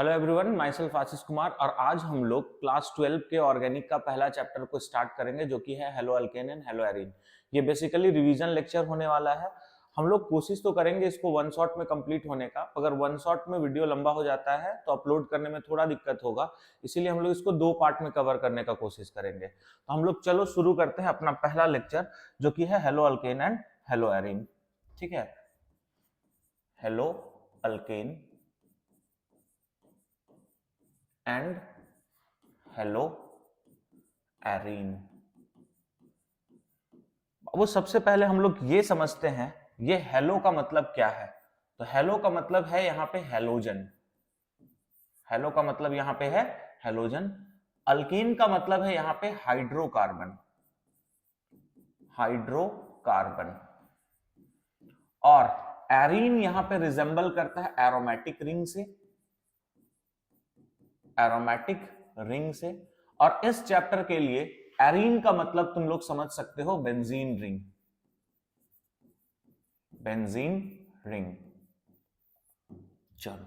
Hello everyone, my self Ashish Kumar और आज हम लोग क्लास 12 के ऑर्गेनिक का पहला चैप्टर को स्टार्ट करेंगे जो कि है hello alkane and hello arene. ये बेसिकली रिवीजन लेक्चर होने वाला है। हम लोग कोशिश तो करेंगे इसको वन शॉट में कंप्लीट होने का। अगर वन शॉट में वीडियो लंबा हो जाता है तो अपलोड करने में थोड़ा दिक्कत होगा, इसीलिए हम लोग इसको दो पार्ट में कवर करने का कोशिश करेंगे। तो हम लोग चलो शुरू करते हैं अपना पहला लेक्चर जो कि है hello alkane and hello arene. ठीक है, hello alkane and hello arene. वो सबसे पहले हम लोग ये समझते हैं ये हेलो का मतलब क्या है। तो हेलो का मतलब है यहाँ पे हेलोजन। हेलो का मतलब यहाँ पे है हेलोजन। अल्कीन का मतलब है यहाँ पे हाइड्रोकार्बन। हाइड्रोकार्बन। और एरीन यहाँ पे रिजेंबल करता है एरोमेटिक रिंग से। एरोमेटिक रिंग से। और इस चैप्टर के लिए एरीन का मतलब तुम लोग समझ सकते हो बेंजीन रिंग। Benzene ring. चलो,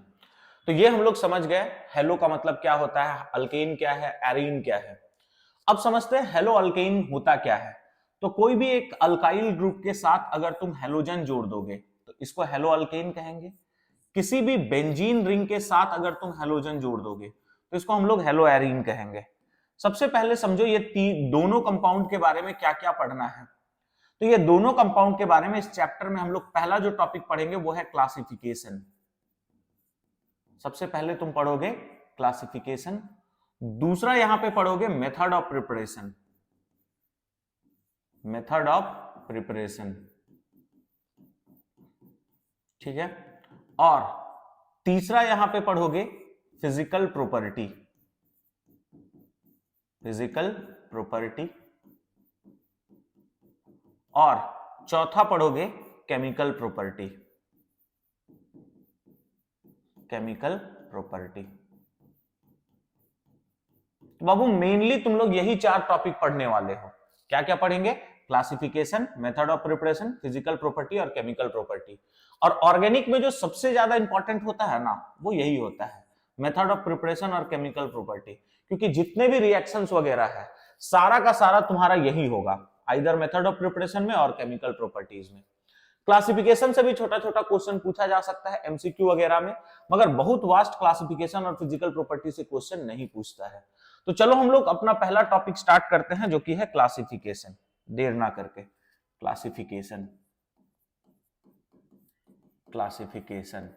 तो ये हम लोग समझ गए हेलो का मतलब क्या होता है, अल्केन क्या है, एरीन क्या है। अब समझते हैं हेलो अल्केन होता क्या है। तो कोई भी एक अल्काइल ग्रुप के साथ अगर तुम हेलोजन जोड़ दोगे तो इसको हेलो अल्केन कहेंगे। किसी भी बेंजीन रिंग के साथ अगर तुम हेलोजन जोड़ दोगे तो इसको हम लोग हेलो एरीन कहेंगे। सबसे पहले समझो ये दोनों कंपाउंड के बारे में क्या क्या पढ़ना है। तो ये दोनों कंपाउंड के बारे में इस चैप्टर में हम लोग पहला जो टॉपिक पढ़ेंगे वो है क्लासिफिकेशन। सबसे पहले तुम पढ़ोगे क्लासिफिकेशन। दूसरा यहां पे पढ़ोगे method of preparation. Method of preparation, ठीक है। और तीसरा यहां पे पढ़ोगे फिजिकल प्रॉपर्टी। Physical property. और चौथा पढ़ोगे केमिकल प्रॉपर्टी। Chemical property. तो बाबू मेनली तुम लोग यही चार टॉपिक पढ़ने वाले हो। क्या क्या पढ़ेंगे? Classification, method of preparation, physical property और केमिकल प्रॉपर्टी। और ऑर्गेनिक में जो सबसे ज्यादा इंपॉर्टेंट होता है ना वो यही होता है, मेथड ऑफ प्रिपरेशन और केमिकल प्रॉपर्टी। क्योंकि जितने भी रिएक्शंस वगैरह है सारा का सारा तुम्हारा यही होगा, आइदर मेथड ऑफ प्रिपरेशन में और केमिकल प्रॉपर्टीज में। क्लासिफिकेशन से भी छोटा छोटा क्वेश्चन पूछा जा सकता है एमसीक्यू वगैरह में, मगर बहुत वास्ट क्लासिफिकेशन और फिजिकल प्रॉपर्टी से क्वेश्चन नहीं पूछता है। तो चलो हम लोग अपना पहला टॉपिक स्टार्ट करते हैं जो कि है क्लासिफिकेशन। देर ना करके क्लासिफिकेशन। क्लासिफिकेशन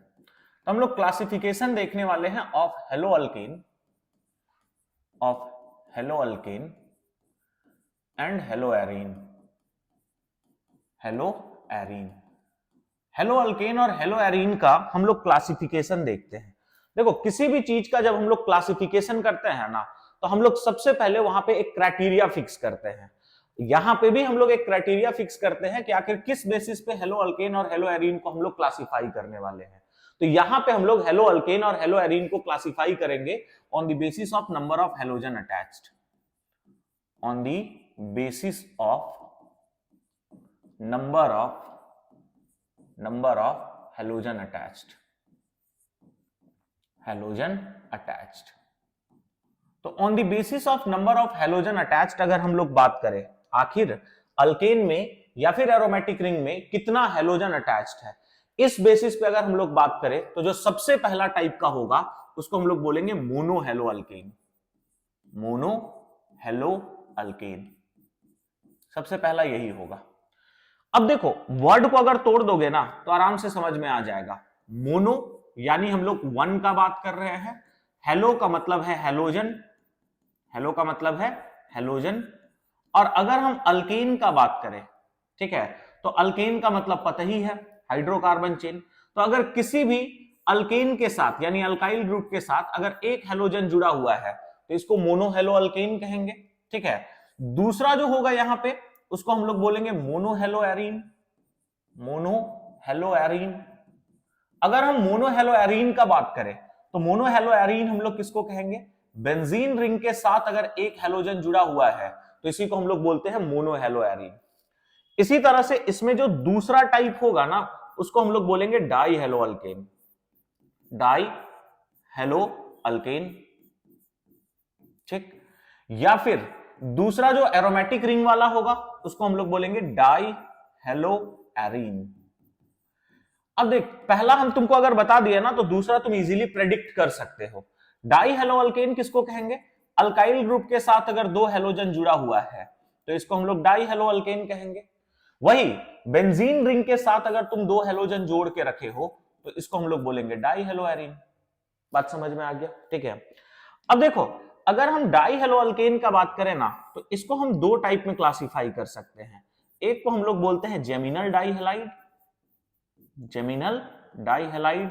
तो हम लोग क्लासिफिकेशन देखने वाले हैं of hello alkane, of hello alkane and hello arene. Hello arene, hello alkane और हेलो एरीन का हम लोग क्लासिफिकेशन देखते हैं। देखो किसी भी चीज का जब हम लोग क्लासिफिकेशन करते हैं ना तो हम लोग सबसे पहले वहां पे एक क्राइटेरिया फिक्स करते हैं। यहां पे भी हम लोग एक क्राइटेरिया फिक्स करते हैं कि आखिर किस बेसिस पे हेलो अल्केन और हेलो एरीन को हम लोग क्लासिफाई करने वाले हैं। तो यहां पे हम लोग हेलो अल्केन और हेलो एरीन को क्लासिफाई करेंगे on the basis of number of halogen attached. On the basis of number of halogen attached. Halogen attached. तो on the basis of number of halogen attached अगर हम लोग बात करें आखिर अल्केन में या फिर एरोमेटिक रिंग में कितना हेलोजन अटैच्ड है, इस बेसिस पे अगर हम लोग बात करें तो जो सबसे पहला टाइप का होगा उसको हम लोग बोलेंगे mono hello alkane. Mono hello alkane सबसे पहला यही होगा। अब देखो वर्ड को अगर तोड़ दोगे ना तो आराम से समझ में आ जाएगा। मोनो यानी हम लोग वन का बात कर रहे हैं, हेलो का मतलब है हेलोजन, हेलो का मतलब है हेलोजन। और अगर हम अल्केन का बात करें, ठीक है, तो अल्केन का मतलब पता ही है हाइड्रोकार्बन चेन। तो अगर किसी भी अल्केन के साथ यानी अल्काइल ग्रुप के साथ अगर एक हेलोजन जुड़ा हुआ है तो इसको मोनो हेलो अल्केन कहेंगे, ठीक है। दूसरा जो होगा यहां पे उसको हम लोग बोलेंगे mono hello arene. Mono hello arene. अगर हम मोनो हेलो एरीन का बात करें तो मोनो हेलो एरीन हम लोग किसको कहेंगे? बेंजीन रिंग के साथ अगर एक हेलोजन जुड़ा हुआ है तो इसी को हम लोग बोलते हैं मोनो हेलो एरीन। इसी तरह से इसमें जो दूसरा टाइप होगा ना उसको हम लोग बोलेंगे die hello alkane. Die hello alkane, ठीक। या फिर दूसरा जो एरोमेटिक रिंग वाला होगा उसको हम लोग बोलेंगे डाई हेलो एरीन। अब देख, पहला हम तुमको अगर बता दिया ना तो दूसरा तुम इजीली प्रेडिक्ट कर सकते हो। डाई हेलो अल्केन किसको कहेंगे? अल्काइल ग्रुप के साथ अगर दो हेलोजन जुड़ा हुआ है तो इसको हम लोग डाई हेलो अल्केन कहेंगे। वही बेंजीन रिंग के साथ अगर तुम दो हेलोजन जोड़ के रखे हो तो इसको हम लोग बोलेंगे डाई हेलो एरीन। बात समझ में आ गया? ठीक है। अब देखो, अगर हम डाई हेलो अल्केन का बात करें ना तो इसको हम दो टाइप में क्लासिफाई कर सकते हैं। एक को हम लोग बोलते हैं जेमिनल डाइहेलाइड, जेमिनल डाइहेलाइड,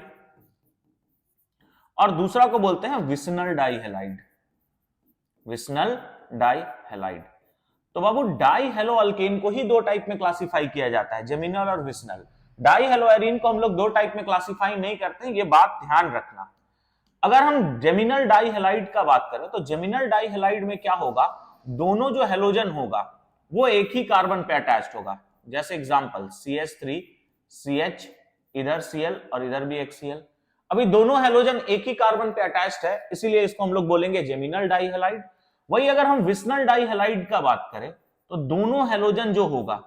और दूसरा को बोलते हैं विसनल डाइहेलाइड, विसनल डाइहेलाइड। तो बाबू डाई हेलो अल्केन को ही दो टाइप में क्लासिफाई किया जाता है, जेमिनल और विसनल। डाई हेलो एरीन को हम लोग दो टाइप में क्लासिफाई नहीं करते हैं, ये बात ध्यान रखना। अगर हम जेमिनल डाइहेलाइड का बात करें तो जेमिनल डाइहेलाइड में क्या होगा, दोनों जो हेलोजन होगा वो एक ही कार्बन पे अटैच्ड होगा। जैसे एग्जांपल CH3 CH, इधर Cl और इधर भी एक Cl। अभी दोनों हेलोजन एक ही कार्बन पे अटैच्ड है, इसीलिए इसको हम लोग बोलेंगे जेमिनल डाइहेलाइड। वही अगर हम विसनल डाइहेलाइड का बात करें तो दोनों हेलोजन जो होगा,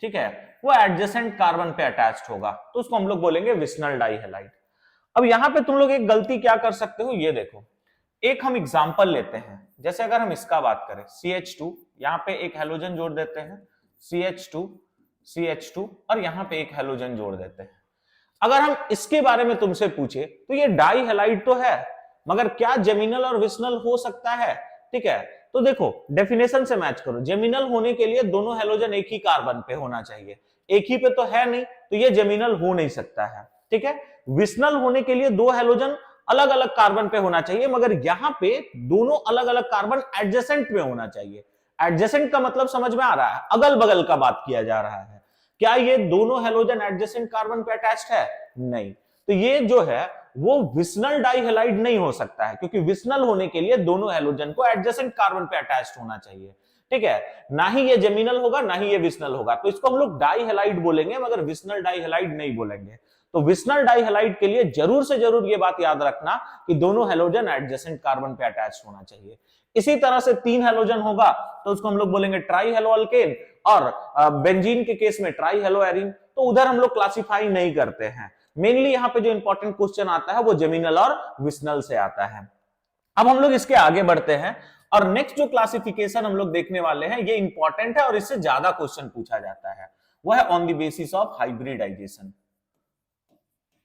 ठीक है, वो एडजेसेंट कार्बन पे अटैच्ड होगा, तो उसको हम लोग बोलेंगे विसनल डाइहेलाइड। अब यहां पे तुम लोग एक गलती क्या कर सकते हो, ये देखो, एक हम एग्जांपल लेते हैं। जैसे अगर हम इसका बात करें CH2, यहां पे एक हेलोजन जोड़ देते हैं CH2 CH2, और यहां पे एक हेलोजन जोड़ देते हैं। अगर हम इसके बारे में तुमसे पूछे तो ये डाई हेलाइड तो है, मगर क्या जेमिनल और विसनल हो सकता है? ठीक है, तो देखो डेफिनेशन से मैच करो। जेमिनल होने के लिए दोनों हेलोजन एक ही कार्बन पे होना चाहिए, एक ही पे तो है नहीं, तो ये जेमिनल हो नहीं सकता है। ठीक है, विसनल होने के लिए दो हेलोजन अलग अलग कार्बन पे होना चाहिए, मगर यहां पे दोनों अलग अलग कार्बन एडजेसेंट में होना चाहिए। एडजेसेंट का मतलब समझ में आ रहा है, अगल बगल का बात किया जा रहा है। क्या ये दोनों हेलोजन एडजेसेंट कार्बन पे अटैच्ड है? नहीं। तो ये जो है वो विसनल डाइहेलाइड नहीं हो सकता है, क्योंकि विसनल होने के लिए दोनों हेलोजन को एडजेसेंट कार्बन पे अटैच्ड होना चाहिए। ठीक है, ना ही ये जेमिनल होगा ना ही ये विसनल होगा, तो इसको हम लोग डाइहेलाइड बोलेंगे, मगर विसनल डाइहेलाइड नहीं बोलेंगे। तो विसनल डाइहेलाइड के लिए जरूर से जरूर ये बात याद रखना कि दोनों हेलोजन एडजेसेंट कार्बन पे अटैच्ड होना चाहिए। इसी तरह से तीन हेलोजन होगा तो उसको हम लोग बोलेंगे ट्राई हेलो अल्केन, और बेंजीन के केस में ट्राई हेलो एरीन। तो उधर हम लोग क्लासिफाई नहीं करते हैं। मेनली यहां पे जो इंपॉर्टेंट क्वेश्चन आता है वो जेमिनल और विसनल से आता है। अब हम लोग इसके आगे बढ़ते हैं, और नेक्स्ट जो क्लासिफिकेशन हम लोग देखने वाले हैं ये इंपॉर्टेंट है और इससे ज्यादा क्वेश्चन पूछा जाता है, वो है on the basis of hybridization.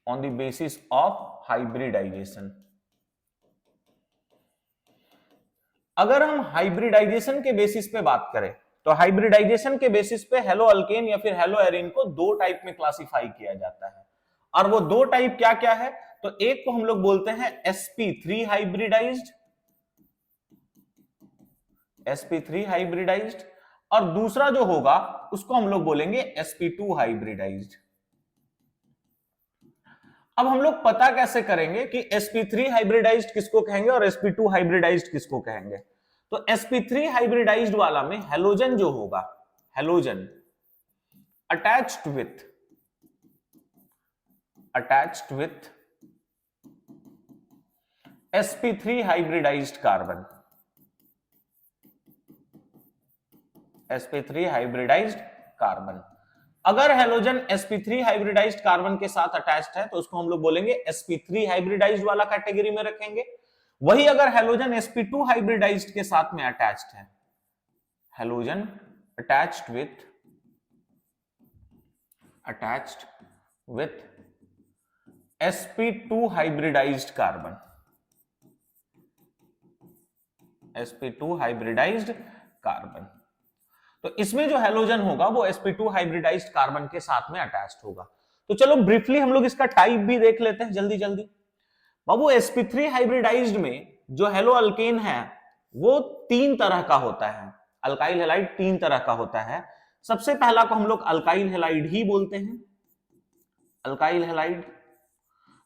On the basis of hybridization. अगर हम हाइब्रिडाइजेशन के बेसिस पे बात करें तो हाइब्रिडाइजेशन के बेसिस पे हेलो अल्केन या फिर हेलो एरीन को दो टाइप में क्लासिफाई किया जाता है। और वो दो टाइप क्या क्या है? तो एक को हम लोग बोलते हैं sp3 हाइब्रिडाइज्ड, sp3 हाइब्रिडाइज्ड, और दूसरा जो होगा उसको हम लोग बोलेंगे sp2 हाइब्रिडाइज्ड। अब हम लोग पता कैसे करेंगे कि sp3 हाइब्रिडाइज्ड किसको कहेंगे और sp2 हाइब्रिडाइज्ड किसको कहेंगे? तो sp3 हाइब्रिडाइज्ड वाला में हेलोजन जो होगा, halogen attached with sp3 hybridised carbon, sp3 hybridised carbon. अगर हेलोजन sp3 हाइब्रिडाइज्ड कार्बन के साथ अटैच्ड है तो उसको हम लोग बोलेंगे sp3 हाइब्रिडाइज्ड वाला कैटेगरी में रखेंगे। वही अगर हेलोजन sp2 हाइब्रिडाइज्ड के साथ में अटैच्ड है, halogen attached with sp2 hybridised carbon, sp2 hybridised carbon, तो इसमें जो हेलोजन होगा वो sp2 हाइब्रिडाइज्ड कार्बन के साथ में अटैच्ड होगा। तो चलो ब्रीफली हम लोग इसका टाइप भी देख लेते हैं जल्दी जल्दी। बाबू sp3 हाइब्रिडाइज्ड में जो हेलो अल्केन है वो तीन तरह का होता है, अल्काइल हैलाइड तीन तरह का होता है। सबसे पहला को हम लोग अल्काइल हैलाइड ही बोलते हैं, अल्काइल हैलाइड।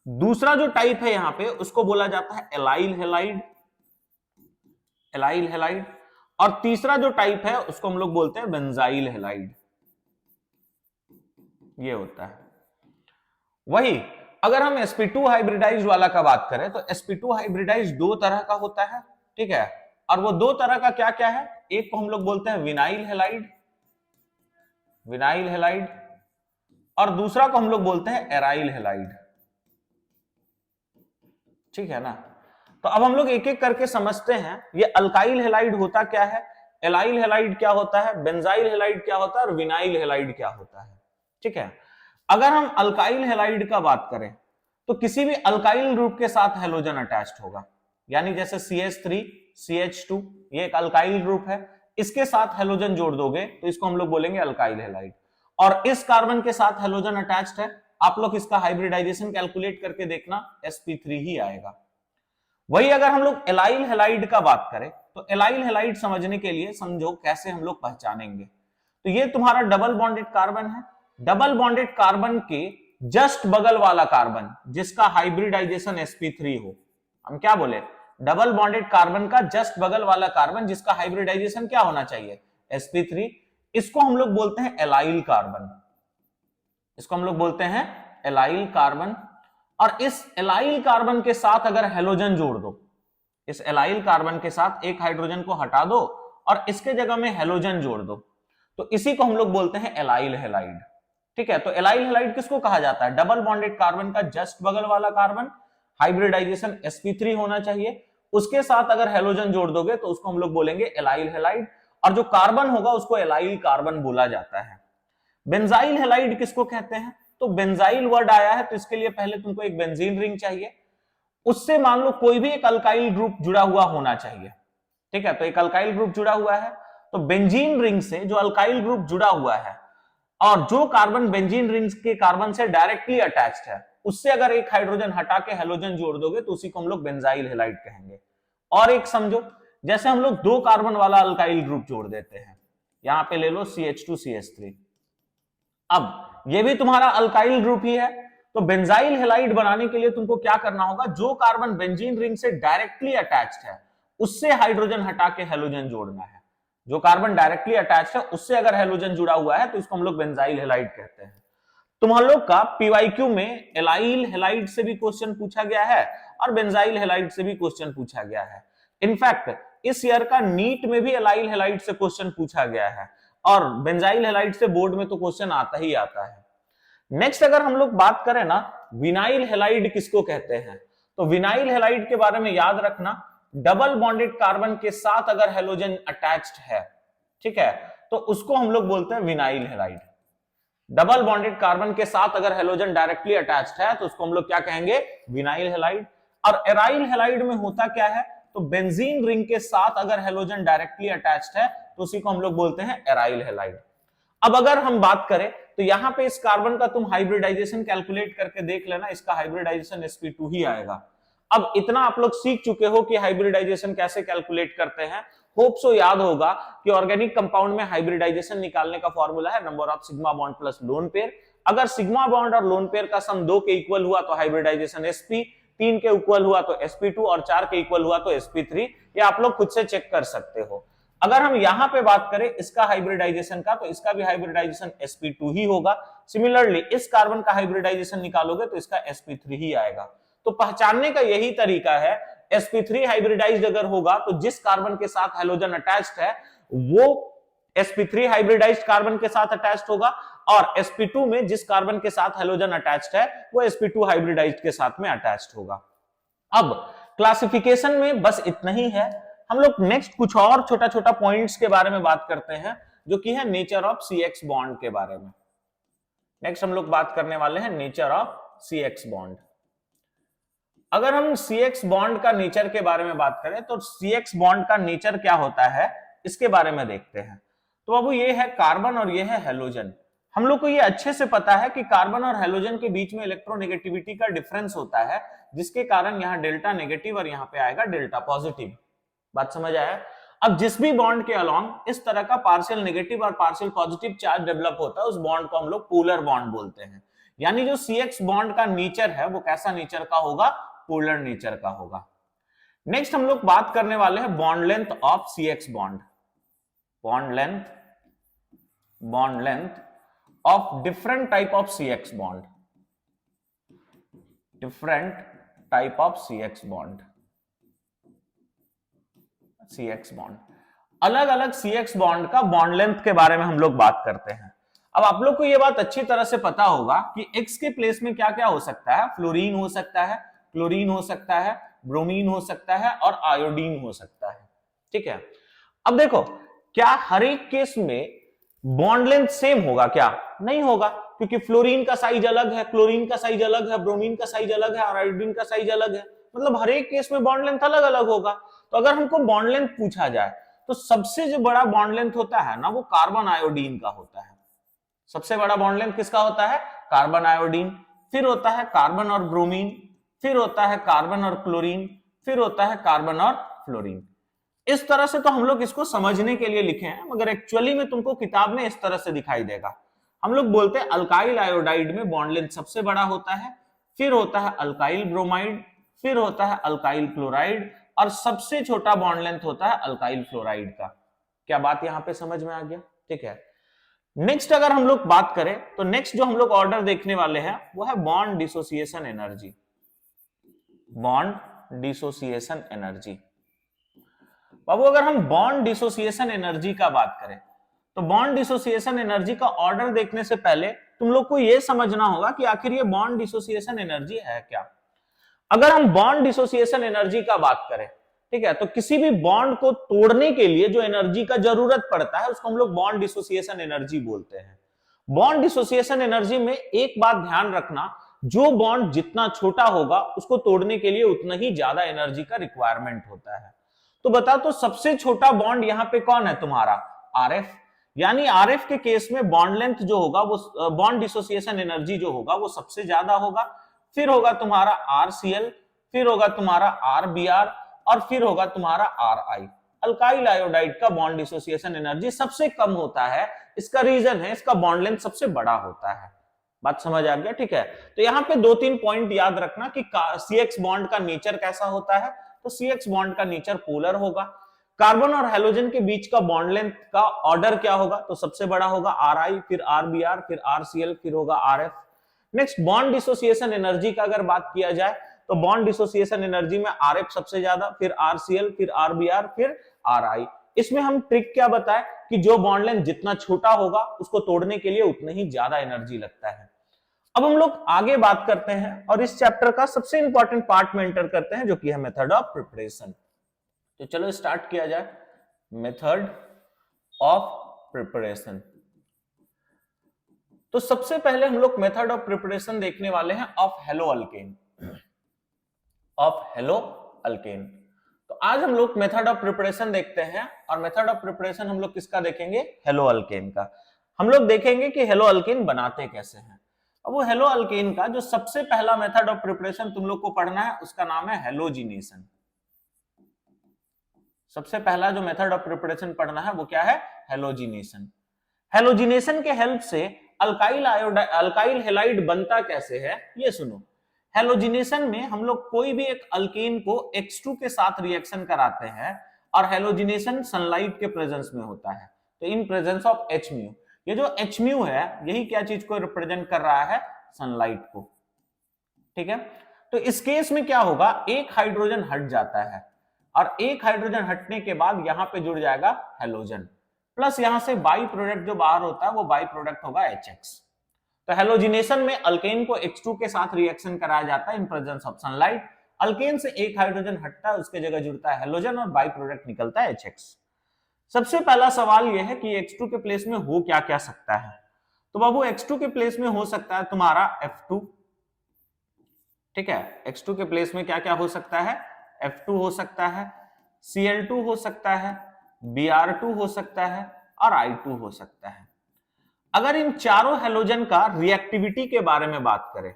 दूसरा जो टाइप है यहां पे उसको बोला जाता है एलाइल हैलाइड, एलाइल हैलाइड। और तीसरा जो टाइप है उसको हम लोग बोलते हैं बेंजाइल हैलाइड, ये होता है। वही अगर हम sp2 हाइब्रिडाइज्ड वाला का बात करें तो sp2 हाइब्रिडाइज्ड दो तरह का होता है, ठीक है, और वो दो तरह का क्या क्या है, एक को हम लोग बोलते हैं विनाइल हेलाइड, विनाइल हेलाइड, और दूसरा को हम लोग बोलते हैं एराइल हेलाइड, ठीक है ना। तो अब हम लोग एक एक करके समझते हैं ये अल्काइल हेलाइड होता क्या है, एलाइल हेलाइड क्या होता है, बेंजाइल हेलाइड क्या होता है और विनाइल हेलाइड क्या होता है, ठीक है। अगर हम अल्काइल हेलाइड का बात करें तो किसी भी अल्काइल ग्रुप के साथ हेलोजन अटैच्ड होगा, यानी जैसे CH3 CH2 ये एक अल्काइल ग्रुप है, इसके साथ हेलोजन जोड़ दोगे तो इसको हम लोग बोलेंगे अल्काइल हेलाइड। और इस कार्बन के साथ हेलोजन अटैच्ड है, आप लोग इसका हाइब्रिडाइजेशन कैलकुलेट करके देखना sp3 ही आएगा। वही अगर हम लोग एलाइल हेलाइड का बात करें तो एलाइल हेलाइड समझने के लिए समझो कैसे हम लोग पहचानेंगे। तो ये तुम्हारा डबल बॉन्डेड कार्बन है, डबल बॉन्डेड कार्बन के जस्ट बगल वाला कार्बन जिसका हाइब्रिडाइजेशन sp3 हो, हम क्या बोले, डबल बॉन्डेड कार्बन का जस्ट बगल वाला कार्बन जिसका हाइब्रिडाइजेशन क्या होना चाहिए, sp3, इसको हम लोग बोलते हैं एलाइल कार्बन, इसको हम लोग बोलते हैं एलाइल कार्बन। और इस एलाइल कार्बन के साथ अगर हेलोजन जोड़ दो, इस एलाइल कार्बन के साथ एक हाइड्रोजन को हटा दो और इसके जगह में हेलोजन जोड़ दो, तो इसी को हम लोग बोलते हैं एलाइल हेलाइड, ठीक है। तो एलाइल हेलाइड किसको कहा जाता है, डबल बॉन्डेड कार्बन का जस्ट बगल वाला कार्बन, हाइब्रिडाइजेशन sp3 होना चाहिए, उसके साथ अगर हेलोजन जोड़ दोगे तो उसको हम लोग बोलेंगे एलाइल हेलाइड, और जो कार्बन होगा उसको एलाइल कार्बन बोला जाता है। बेंजाइल हेलाइड किसको कहते हैं, तो बेंजाइल वर्ड आया है तो इसके लिए पहले तुमको एक बेंजीन रिंग चाहिए, उससे मान लो कोई भी एक अल्काइल ग्रुप जुड़ा हुआ होना चाहिए, ठीक है। तो एक अल्काइल ग्रुप जुड़ा हुआ है तो बेंजीन रिंग से जो अल्काइल ग्रुप जुड़ा हुआ है और जो कार्बन बेंजीन रिंग के कार्बन से डायरेक्टली अटैच्ड है, उससे अगर एक हाइड्रोजन हटा के हेलोजन जोड़ दोगे तो उसी को हम लोग बेंजाइल हेलाइड कहेंगे। और एक समझो, जैसे हम लोग दो कार्बन वाला अल्काइल ग्रुप जोड़ देते हैं, यहां पे ले लो CH2 CH3, अब ये भी तुम्हारा अल्काइल ग्रुप ही है, तो बेंजाइल हेलाइड बनाने के लिए तुमको क्या करना होगा, जो कार्बन बेंजीन रिंग से डायरेक्टली अटैच्ड है उससे हाइड्रोजन हटा के हेलोजन जोड़ना है, जो कार्बन डायरेक्टली अटैच्ड है उससे अगर हेलोजन जुड़ा हुआ है तो इसको हम लोग बेंजाइल हेलाइड कहते हैं। तुम लोग का पीवाईक्यू में एलाइल हेलाइड से भी क्वेश्चन पूछा गया है और बेंजाइल हेलाइड से भी क्वेश्चन पूछा गया है। इनफैक्ट इस ईयर का नीट में भी एलाइल हेलाइड से क्वेश्चन पूछा गया है और बेंजाइल हेलाइड से बोर्ड में तो क्वेश्चन आता ही आता है। नेक्स्ट अगर हम लोग बात करें ना, विनाइल हेलाइड किसको कहते हैं, तो विनाइल हेलाइड के बारे में याद रखना, डबल बॉन्डेड कार्बन के साथ अगर हेलोजन अटैच्ड है, ठीक है, तो उसको हम लोग बोलते हैं vinyl halide. Double bonded carbon के साथ अगर हेलोजन डायरेक्टली अटैच्ड है तो उसको हम लोग क्या कहेंगे, विनाइल हेलाइड। और एराइल हेलाइड में होता क्या है, तो बेंजीन रिंग के साथ अगर हेलोजन डायरेक्टली अटैच्ड है तो उसी को हम लोग बोलते हैं एराइल हेलाइड। अब अगर हम बात करें तो यहां पे इस कार्बन का तुम हाइब्रिडाइजेशन कैलकुलेट करके देख लेना, इसका हाइब्रिडाइजेशन sp2 ही आएगा। अब इतना आप लोग सीख चुके हो कि हाइब्रिडाइजेशन कैसे कैलकुलेट करते हैं, होप सो याद होगा कि ऑर्गेनिक कंपाउंड में हाइब्रिडाइजेशन निकालने का फॉर्मूला है number of sigma bond plus lone pair. अगर सिग्मा बॉन्ड और लोन पेयर का सम 2 के इक्वल हुआ तो हाइब्रिडाइजेशन sp, 3 के इक्वल हुआ तो sp2 और 4 के इक्वल हुआ तो sp3। ये आप लोग खुद से चेक कर सकते हो। अगर हम यहां पे बात करें इसका हाइब्रिडाइजेशन का, तो इसका भी हाइब्रिडाइजेशन sp2 ही होगा। सिमिलरली इस कार्बन का हाइब्रिडाइजेशन निकालोगे तो इसका sp3 ही आएगा। तो पहचानने का यही तरीका है, sp3 हाइब्रिडाइज्ड अगर होगा तो जिस कार्बन के साथ हेलोजन अटैच्ड है वो sp3 हाइब्रिडाइज्ड कार्बन के साथ अटैच्ड होगा, और sp2 में जिस कार्बन के साथ हेलोजन अटैच्ड है वो sp2 हाइब्रिडाइज्ड के साथ में अटैच्ड होगा। अब क्लासिफिकेशन में बस इतना ही है। हम लोग नेक्स्ट कुछ और छोटा छोटा पॉइंट्स के बारे में बात करते हैं, जो कि है नेचर ऑफ CX बॉन्ड के बारे में। नेक्स्ट हम लोग बात करने वाले हैं नेचर ऑफ CX बॉन्ड। अगर हम CX बॉन्ड का नेचर के बारे में बात करें तो CX बॉन्ड का नेचर क्या होता है इसके बारे में देखते हैं। तो अब ये है कार्बन और ये है हेलोजन। हम लोग को ये अच्छे से पता है कि कार्बन और हेलोजन के बीच में इलेक्ट्रोनेगेटिविटी का डिफरेंस होता है, जिसके कारण यहाँ डेल्टा नेगेटिव और यहाँ पे आएगा डेल्टा पॉजिटिव। बात समझ आया। अब जिस भी बॉन्ड के अलोंग इस तरह का पार्शियल नेगेटिव और पार्शियल पॉजिटिव चार्ज डेवलप होता है उस बॉन्ड को हम लोग पोलर बॉन्ड बोलते हैं। यानी जो CX बॉन्ड का नेचर है वो कैसा नेचर का होगा, पोलर नेचर का होगा। नेक्स्ट हम लोग बात करने वाले हैं bond length of CX bond. Bond length of different type of CX bond. Different type of CX bond. CX bond, अलग अलग CX बॉन्ड का बॉन्ड लेंथ के बारे में हम लोग बात करते हैं। अब आप लोग को यह बात अच्छी तरह से पता होगा कि X के प्लेस में क्या क्या हो सकता है। फ्लोरीन हो सकता है, क्लोरीन हो सकता है, ब्रोमीन हो सकता है और आयोडीन हो सकता है। ठीक है, अब देखो क्या हर एक केस में बॉन्ड लेंथ सेम होगा? क्या नहीं होगा, क्योंकि फ्लोरीन का साइज अलग है, क्लोरीन का साइज अलग है, ब्रोमीन का साइज अलग है और आयोडीन का साइज अलग है। मतलब हर एक केस में बॉन्ड लेंथ अलग अलग होगा। तो अगर हमको बॉन्ड लेंथ पूछा जाए तो सबसे जो बड़ा बॉन्ड लेंथ होता है ना, वो कार्बन आयोडीन का होता है। सबसे बड़ा बॉन्ड लेंथ किसका होता है? Carbon iodine. फिर होता है कार्बन और ब्रोमीन, फिर होता है कार्बन और क्लोरीन, फिर होता है कार्बन और फ्लोरीन। इस तरह से तो हम लोग इसको समझने के लिए लिखे हैं, मगर एक्चुअली में तुमको किताब में इस तरह से दिखाई देगा। हम लोग बोलते हैं अल्काइल आयोडाइड में बॉन्ड लेंथ सबसे बड़ा होता है, फिर होता है अल्काइल ब्रोमाइड, फिर होता है अल्काइल क्लोराइड और सबसे छोटा बॉन्ड लेंथ होता है अल्काइल फ्लोराइड का। क्या बात यहां पे समझ में आ गया? ठीक है, नेक्स्ट अगर हम लोग बात करें तो नेक्स्ट जो हम लोग ऑर्डर देखने वाले हैं वो है bond dissociation energy. Bond dissociation energy. बाबू अगर हम बॉन्ड डिसोसिएशन एनर्जी का बात करें तो बॉन्ड डिसोसिएशन एनर्जी का ऑर्डर देखने से पहले तुम लोग को यह समझना होगा कि आखिर ये बॉन्ड डिसोसिएशन एनर्जी है क्या। अगर हम बॉन्ड डिसोसिएशन एनर्जी का बात करें, ठीक है, तो किसी भी बॉन्ड को तोड़ने के लिए जो एनर्जी का जरूरत पड़ता है उसको हम लोग बॉन्ड डिसोसिएशन एनर्जी बोलते हैं। बॉन्ड डिसोसिएशन एनर्जी में एक बात ध्यान रखना, जो बॉन्ड जितना छोटा होगा उसको तोड़ने के लिए उतना ही ज्यादा एनर्जी का रिक्वायरमेंट होता है। तो बताओ तो सबसे छोटा बॉन्ड यहां पे कौन है तुम्हारा? RF। यानी RF के केस में बॉन्ड लेंथ जो होगा वो बॉन्ड डिसोसिएशन एनर्जी जो होगा वो सबसे ज्यादा होगा। फिर होगा तुम्हारा RCl, फिर होगा तुम्हारा RBr और फिर होगा तुम्हारा RI। अल्काइल आयोडाइड का बॉन्ड डिसोसिएशन एनर्जी सबसे कम होता है। इसका रीजन है इसका बॉन्ड लेंथ सबसे बड़ा होता है। बात समझ आ गया? ठीक है, तो यहां पे दो तीन पॉइंट याद रखना कि CX बॉन्ड का नेचर कैसा होता है। तो CX बॉन्ड का नेचर पोलर होगा। कार्बन और हेलोजन के बीच का बॉन्ड लेंथ का ऑर्डर क्या होगा? तो सबसे बड़ा होगा RI, फिर RBr, फिर RCl, फिर होगा RF। Next bond dissociation energy का अगर बात किया जाए तो बॉन्ड डिसोसिएशन एनर्जी में RF सबसे ज्यादा, फिर RCl, फिर RBr, फिर RI। इसमें हम ट्रिक क्या बताएं कि जो बॉन्ड लेंथ जितना छोटा होगा उसको तोड़ने के लिए उतना ही ज्यादा एनर्जी लगता है। अब हम लोग आगे बात करते हैं और इस चैप्टर का सबसे इंपॉर्टेंट पार्ट में एंटर करते हैं जो कि है मेथड ऑफ प्रिपरेशन। तो चलो स्टार्ट किया जाए। Method of preparation. तो सबसे पहले हम लोग मेथड ऑफ प्रिपरेशन देखने वाले हैं of hello alkane. Of hello alkane. तो आज हम लोग मेथड ऑफ प्रिपरेशन देखते हैं और मेथड ऑफ प्रिपरेशन हम लोग किसका देखेंगे? हेलो अल्केन का। हम लोग देखेंगे कि हेलो अल्केन बनाते कैसे हैं। अब वो हेलो अल्केन का जो सबसे पहला मेथड ऑफ प्रिपरेशन तुम लोग को पढ़ना है उसका नाम है हेलोजिनेशन। सबसे पहला जो मेथड ऑफ प्रिपरेशन पढ़ना है वो क्या है? हेलोजिनेशन। हेलोजिनेशन के हेल्प से अल्काइल हैलाइड बनता कैसे है ये सुनो। हेलोजिनेशन में हम लोग कोई भी एक अल्केन को X2 के साथ रिएक्शन कराते हैं और हेलोजिनेशन सनलाइट के प्रेजेंस में होता है, तो इन प्रेजेंस ऑफ Hµ। ये जो Hµ है यही क्या चीज को रिप्रेजेंट कर रहा है? सनलाइट को। ठीक है, तो इस केस में क्या होगा? एक हाइड्रोजन हट जाता है और एक हाइड्रोजन हटने के बाद यहां पे जुड़ जाएगा हेलोजन, प्लस यहां से बाई प्रोडक्ट जो बाहर होता है वो बाई प्रोडक्ट होगा HX। तो हेलोजिनेशन में अल्केन को X2 के साथ रिएक्शन कराया जाता है in presence of sunlight. Alkane से एक हाइड्रोजन हटता है, उसके जगह जुड़ता है हेलोजन और बाई प्रोडक्ट निकलता है HX। सबसे पहला सवाल यह है कि X2 के प्लेस में हो क्या क्या सकता है? तो बाबू X2 के प्लेस में हो सकता है तुम्हारा F2। ठीक है, X2 के प्लेस में क्या क्या हो सकता है? F2 हो सकता है, Cl2 हो सकता है, Br2 हो सकता है और I2 हो सकता है। अगर इन चारों हेलोजन का रिएक्टिविटी के बारे में बात करें,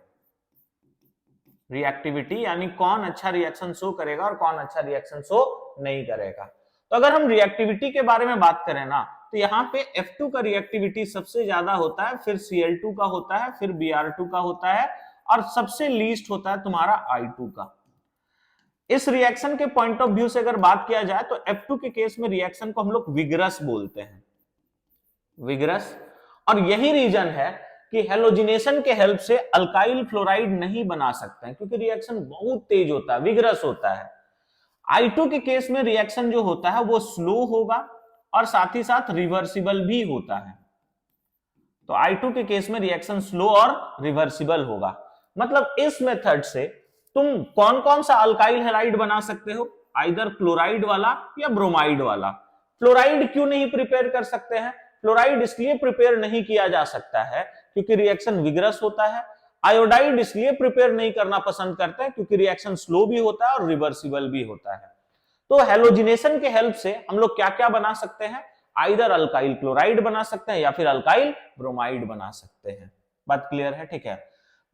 रिएक्टिविटी यानी कौन अच्छा रिएक्शन शो करेगा और कौन अच्छा रिएक्शन शो नहीं करेगा, तो अगर हम रिएक्टिविटी के बारे में बात करें ना तो यहाँ पे F2 का रिएक्टिविटी सबसे ज्यादा होता है, फिर Cl2 का होता है, फिर Br2 का होता है और सबसे लीस्ट होता है तुम्हारा I2 का। इस रिएक्शन के पॉइंट ऑफ व्यू से अगर बात किया जाए तो F2 के केस में रिएक्शन को हम लोग विगरस बोलते हैं, विगरस। और यही रीजन है कि हेलोजिनेशन के हेल्प से अल्काइल फ्लोराइड नहीं बना सकते हैं, क्योंकि रिएक्शन बहुत तेज होता है, विग्रस होता है। I2 के केस में रिएक्शन जो होता है वो स्लो होगा और साथ ही साथ रिवर्सिबल भी होता है। तो I2 के केस में रिएक्शन स्लो और रिवर्सिबल होगा। मतलब इस मेथड से तुम कौन कौन सा अल्काइल हैलाइड बना सकते हो, आइदर क्लोराइड वाला या ब्रोमाइड वाला। फ्लोराइड क्यों नहीं प्रिपेयर कर सकते हैं? फ्लोराइड इसलिए प्रिपेयर नहीं किया जा सकता है क्योंकि रिएक्शन विग्रस होता है। आयोडाइड इसलिए प्रिपेयर नहीं करना पसंद करते हैं क्योंकि रिएक्शन स्लो भी होता है और रिवर्सिबल भी होता है। तो हेलोजिनेशन के हेल्प से हम लोग क्या क्या बना सकते हैं, आइदर अल्काइल क्लोराइड बना सकते हैं या फिर अल्काइल ब्रोमाइड बना सकते हैं। बात क्लियर है? ठीक है।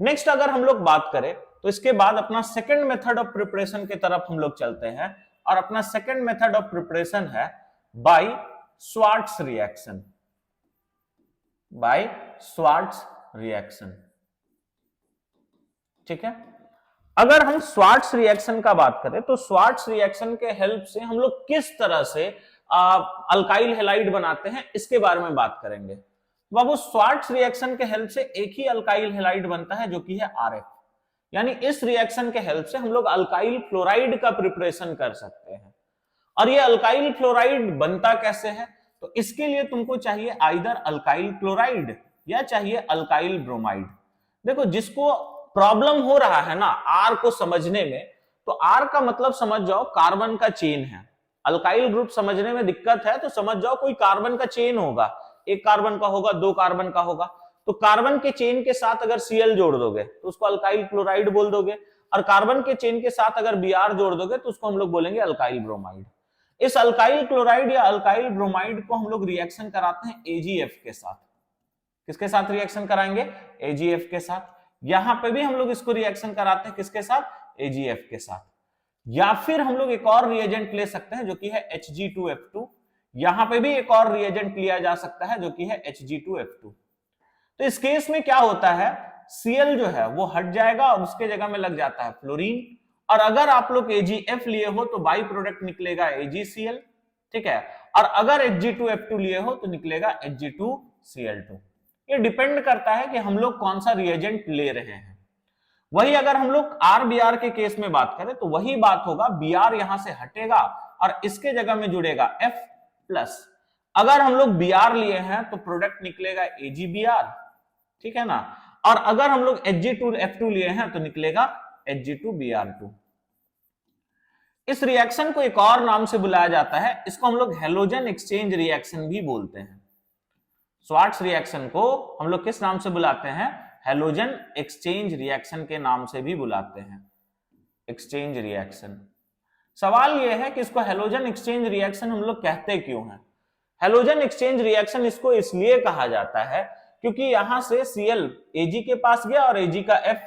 नेक्स्ट अगर हम लोग बात करें तो इसके बाद अपना सेकंड मेथड ऑफ प्रिपरेशन की तरफ हम लोग चलते हैं, और अपना सेकंड मेथड ऑफ प्रिपरेशन है by Swarts reaction. By Swarts reaction, ठीक है। अगर हम स्वार्ट्स रिएक्शन का बात करें तो स्वार्ट्स रिएक्शन के हेल्प से हम लोग किस तरह से अल्काइल हैलाइड बनाते हैं इसके बारे में बात करेंगे। बाबू स्वार्ट्स रिएक्शन के हेल्प से एक ही अल्काइल हैलाइड बनता है जो कि है RF, यानी इस रिएक्शन के हेल्प से हम लोग अल्काइल फ्लोराइड का प्रिपरेशन कर सकते हैं। और ये अल्काइल फ्लोराइड बनता कैसे है? तो इसके लिए तुमको चाहिए आइदर अल्काइल क्लोराइड या चाहिए अल्काइल ब्रोमाइड। देखो जिसको प्रॉब्लम हो रहा है ना R को समझने में, तो R का मतलब समझ जाओ कार्बन का चेन है। अल्काइल ग्रुप समझने में दिक्कत है तो समझ जाओ कोई कार्बन का चेन होगा, एक कार्बन का होगा, दो कार्बन का होगा। तो कार्बन के चेन के साथ अगर Cl जोड़ दोगे तो उसको अल्काइल क्लोराइड बोल दोगे, और कार्बन के चेन के साथ अगर Br जोड़ दोगे तो उसको हम लोग बोलेंगे अल्काइल ब्रोमाइड। इस अल्काइल क्लोराइड या अल्काइल ब्रोमाइड को हम लोग रिएक्शन कराते हैं AgF के साथ। किसके साथ रिएक्शन कराएंगे? AgF के साथ। यहां पे भी हम लोग इसको रिएक्शन कराते हैं किसके साथ? AgF के साथ। या फिर हम लोग एक और रिएजेंट ले सकते हैं जो कि है Hg2F2। यहां पे भी एक और रिएजेंट लिया जा सकता है जो कि है Hg2F2। तो इस केस में क्या होता है, Cl जो है वो हट जाएगा और उसके जगह में लग जाता है फ्लोरीन, और अगर आप लोग AgF लिए हो तो बाई प्रोडक्ट निकलेगा AgCl, ठीक है। और अगर Hg2F2 लिए हो तो निकलेगा Hg2Cl2। ये डिपेंड करता है कि हम लोग कौन सा रिएजेंट ले रहे हैं। वही अगर हम लोग RBr के केस में बात करें तो वही बात होगा, Br यहां से हटेगा और इसके जगह में जुड़ेगा F+। अगर हम लोग Br लिए हैं तो प्रोडक्ट निकलेगा AgBr, ठीक है ना। और अगर हम लोग Hg2F2 लिए हैं तो निकलेगा Hg2Br2। इस रिएक्शन को एक और नाम से बुलाया जाता है, इसको हम लोग हेलोजन एक्सचेंज रिएक्शन भी बोलते हैं। स्वार्ट्स रिएक्शन को हम लोग किस नाम से बुलाते हैं? हेलोजन एक्सचेंज रिएक्शन के नाम से भी बुलाते हैं, एक्सचेंज रिएक्शन। सवाल यह है कि इसको हेलोजन एक्सचेंज रिएक्शन हम लोग कहते क्यों हैं? हेलोजन एक्सचेंज रिएक्शन इसको इसलिए कहा जाता है क्योंकि यहां से Cl Ag के पास गया और Ag का F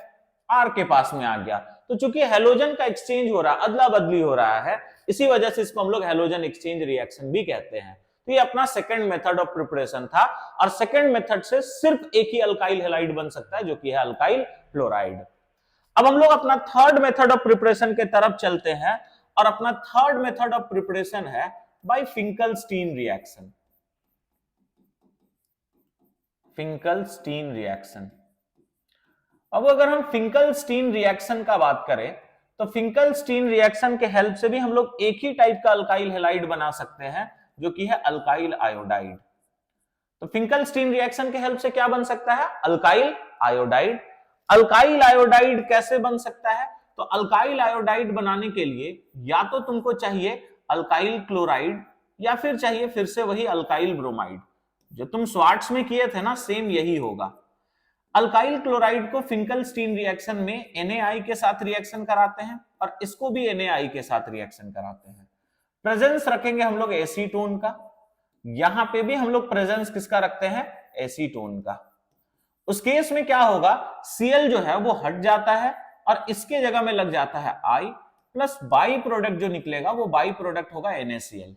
R के पास में आ गया, तो चूंकि हेलोजन का एक्सचेंज हो रहा है, अदला बदली हो रहा है, इसी वजह से इसको हम लोग हेलोजन एक्सचेंज रिएक्शन भी कहते हैं। तो ये अपना सेकंड मेथड ऑफ प्रिपरेशन था, और सेकंड मेथड से सिर्फ एक ही अल्काइल हैलाइड बन सकता है जो कि है अल्काइल फ्लोराइड। अब हम लोग अपना थर्ड मेथड ऑफ प्रिपरेशन के तरफ चलते हैं, और अपना थर्ड मेथड ऑफ प्रिपरेशन है by Finkelstein reaction. Finkelstein reaction. अब अगर हम फिंकलस्टीन रिएक्शन का बात करें तो फिंकलस्टीन रिएक्शन के हेल्प से भी हम लोग एक ही टाइप का अल्काइल हैलाइड बना सकते हैं जो कि है अल्काइल आयोडाइड। तो फिंकलस्टीन रिएक्शन के हेल्प से क्या बन सकता है? Alkyl iodide. अल्काइल आयोडाइड कैसे बन सकता है? तो अल्काइल आयोडाइड बनाने के लिए या तो तुमको चाहिए अल्काइल क्लोराइड या फिर चाहिए फिर से वही अल्काइल ब्रोमाइड। जो तुम स्वार्ट्स में किए थे ना, सेम यही होगा। अल्काइल क्लोराइड को फिंकलस्टीन रिएक्शन में NaI के साथ रिएक्शन कराते हैं और इसको भी NaI के साथ रिएक्शन कराते हैं। प्रेजेंस रखेंगे हम लोग एसीटोन का, यहां पे भी हम लोग प्रेजेंस किसका रखते हैं? एसीटोन का। उस केस में क्या होगा, Cl जो है वो हट जाता है और इसके जगह में लग जाता है I प्लस बाई प्रोडक्ट जो निकलेगा वो बाई प्रोडक्ट होगा NaCl।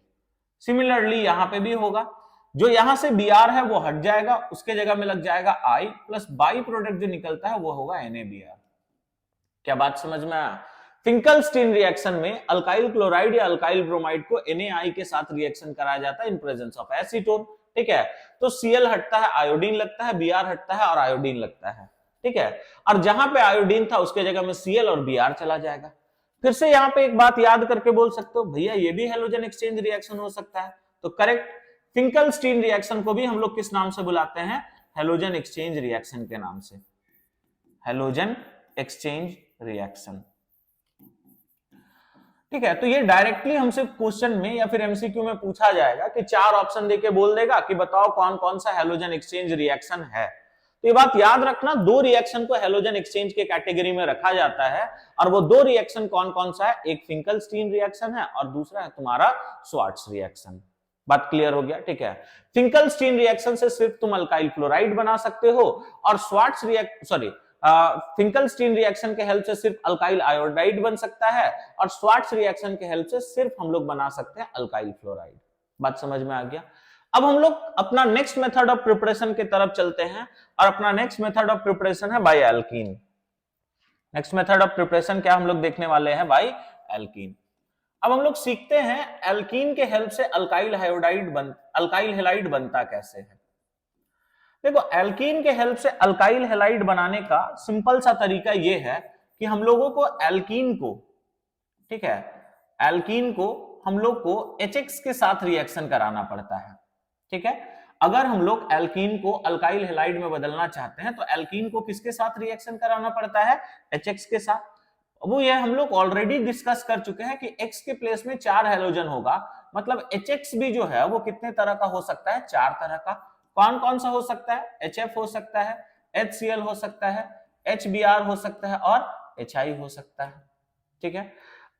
सिमिलरली यहां पे भी होगा, जो यहां से Br है वो हट जाएगा, उसके जगह में लग जाएगा I प्लस बाई प्रोडक्ट जो निकलता है वो होगा NaBr। क्या बात समझ में आया? फिंकलस्टीन रिएक्शन में अल्काइल क्लोराइड या अल्काइल ब्रोमाइड को NaI के साथ रिएक्शन कराया जाता है इन प्रेजेंस ऑफ एसीटोन। ठीक है। तो Cl हटता है, आयोडीन लगता है, Br हटता है और आयोडीन लगता है, ठीक है। और जहां पे आयोडीन था उसके जगह में Cl और Br चला जाएगा। फिर से यहां पे एक बात याद करके बोल सकते हो, भैया ये भी हेलोजन एक्सचेंज रिएक्शन हो सकता है, तो करेक्ट। फिंकलस्टीन रिएक्शन को भी हम लोग किस नाम से बुलाते हैं? हेलोजन एक्सचेंज रिएक्शन के नाम से, हेलोजन एक्सचेंज रिएक्शन, ठीक है। तो ये डायरेक्टली हमसे क्वेश्चन में या फिर एमसीक्यू में पूछा जाएगा कि 4 ऑप्शन देके बोल देगा कि बताओ कौन कौन सा हेलोजन एक्सचेंज रिएक्शन है। तो ये बात याद रखना, 2 रिएक्शन को हेलोजन एक्सचेंज के कैटेगरी में रखा जाता है, और वो 2 रिएक्शन कौन कौन सा है? एक फिंकलस्टीन रिएक्शन है और दूसरा है तुम्हारा श्वार्ट्ज रिएक्शन। बात क्लियर हो गया, ठीक है। फिंकलस्टीन रिएक्शन से सिर्फ तुम अल्काइल फ्लोराइड बना सकते हो, और श्वार्ट्ज फिंकलस्टीन रिएक्शन के हेल्प से सिर्फ अल्काइल आयोडाइड बन सकता है, और श्वार्ट्ज रिएक्शन के हेल्प से सिर्फ हम लोग बना सकते हैं अल्काइल फ्लोराइड। बात समझ में आ गया? अब हम लोग अपना नेक्स्ट मेथड ऑफ प्रिपरेशन की तरफ चलते हैं, और अपना नेक्स्ट मेथड ऑफ प्रिपरेशन है by alkene. Next method of preparation क्या हम लोग देखने वाले हैं? By alkene. अब हम लोग सीखते हैं एल्कीन के हेल्प से अल्काइल हैलाइड बनता कैसे है। देखो, एल्कीन के हेल्प से अल्काइल हैलाइड बनाने का सिंपल सा तरीका यह है कि हम लोगों को एल्कीन को, ठीक है, एल्कीन को हम लोग को HX के साथ रिएक्शन कराना पड़ता है, ठीक है। अगर हम लोग एल्कीन को अल्काइल हैलाइड में बदलना चाहते हैं तो एल्कीन को किसके साथ रिएक्शन कराना पड़ता है? HX के साथ। वो ये हम लोग ऑलरेडी डिस्कस कर चुके हैं कि X के प्लेस में 4 हैलोजन होगा, मतलब HX भी जो है वो कितने तरह का हो सकता है? 4 तरह का। कौन कौन सा हो सकता है? HF हो सकता है, HCl हो सकता है, HBr हो सकता है और HI हो सकता है, ठीक है।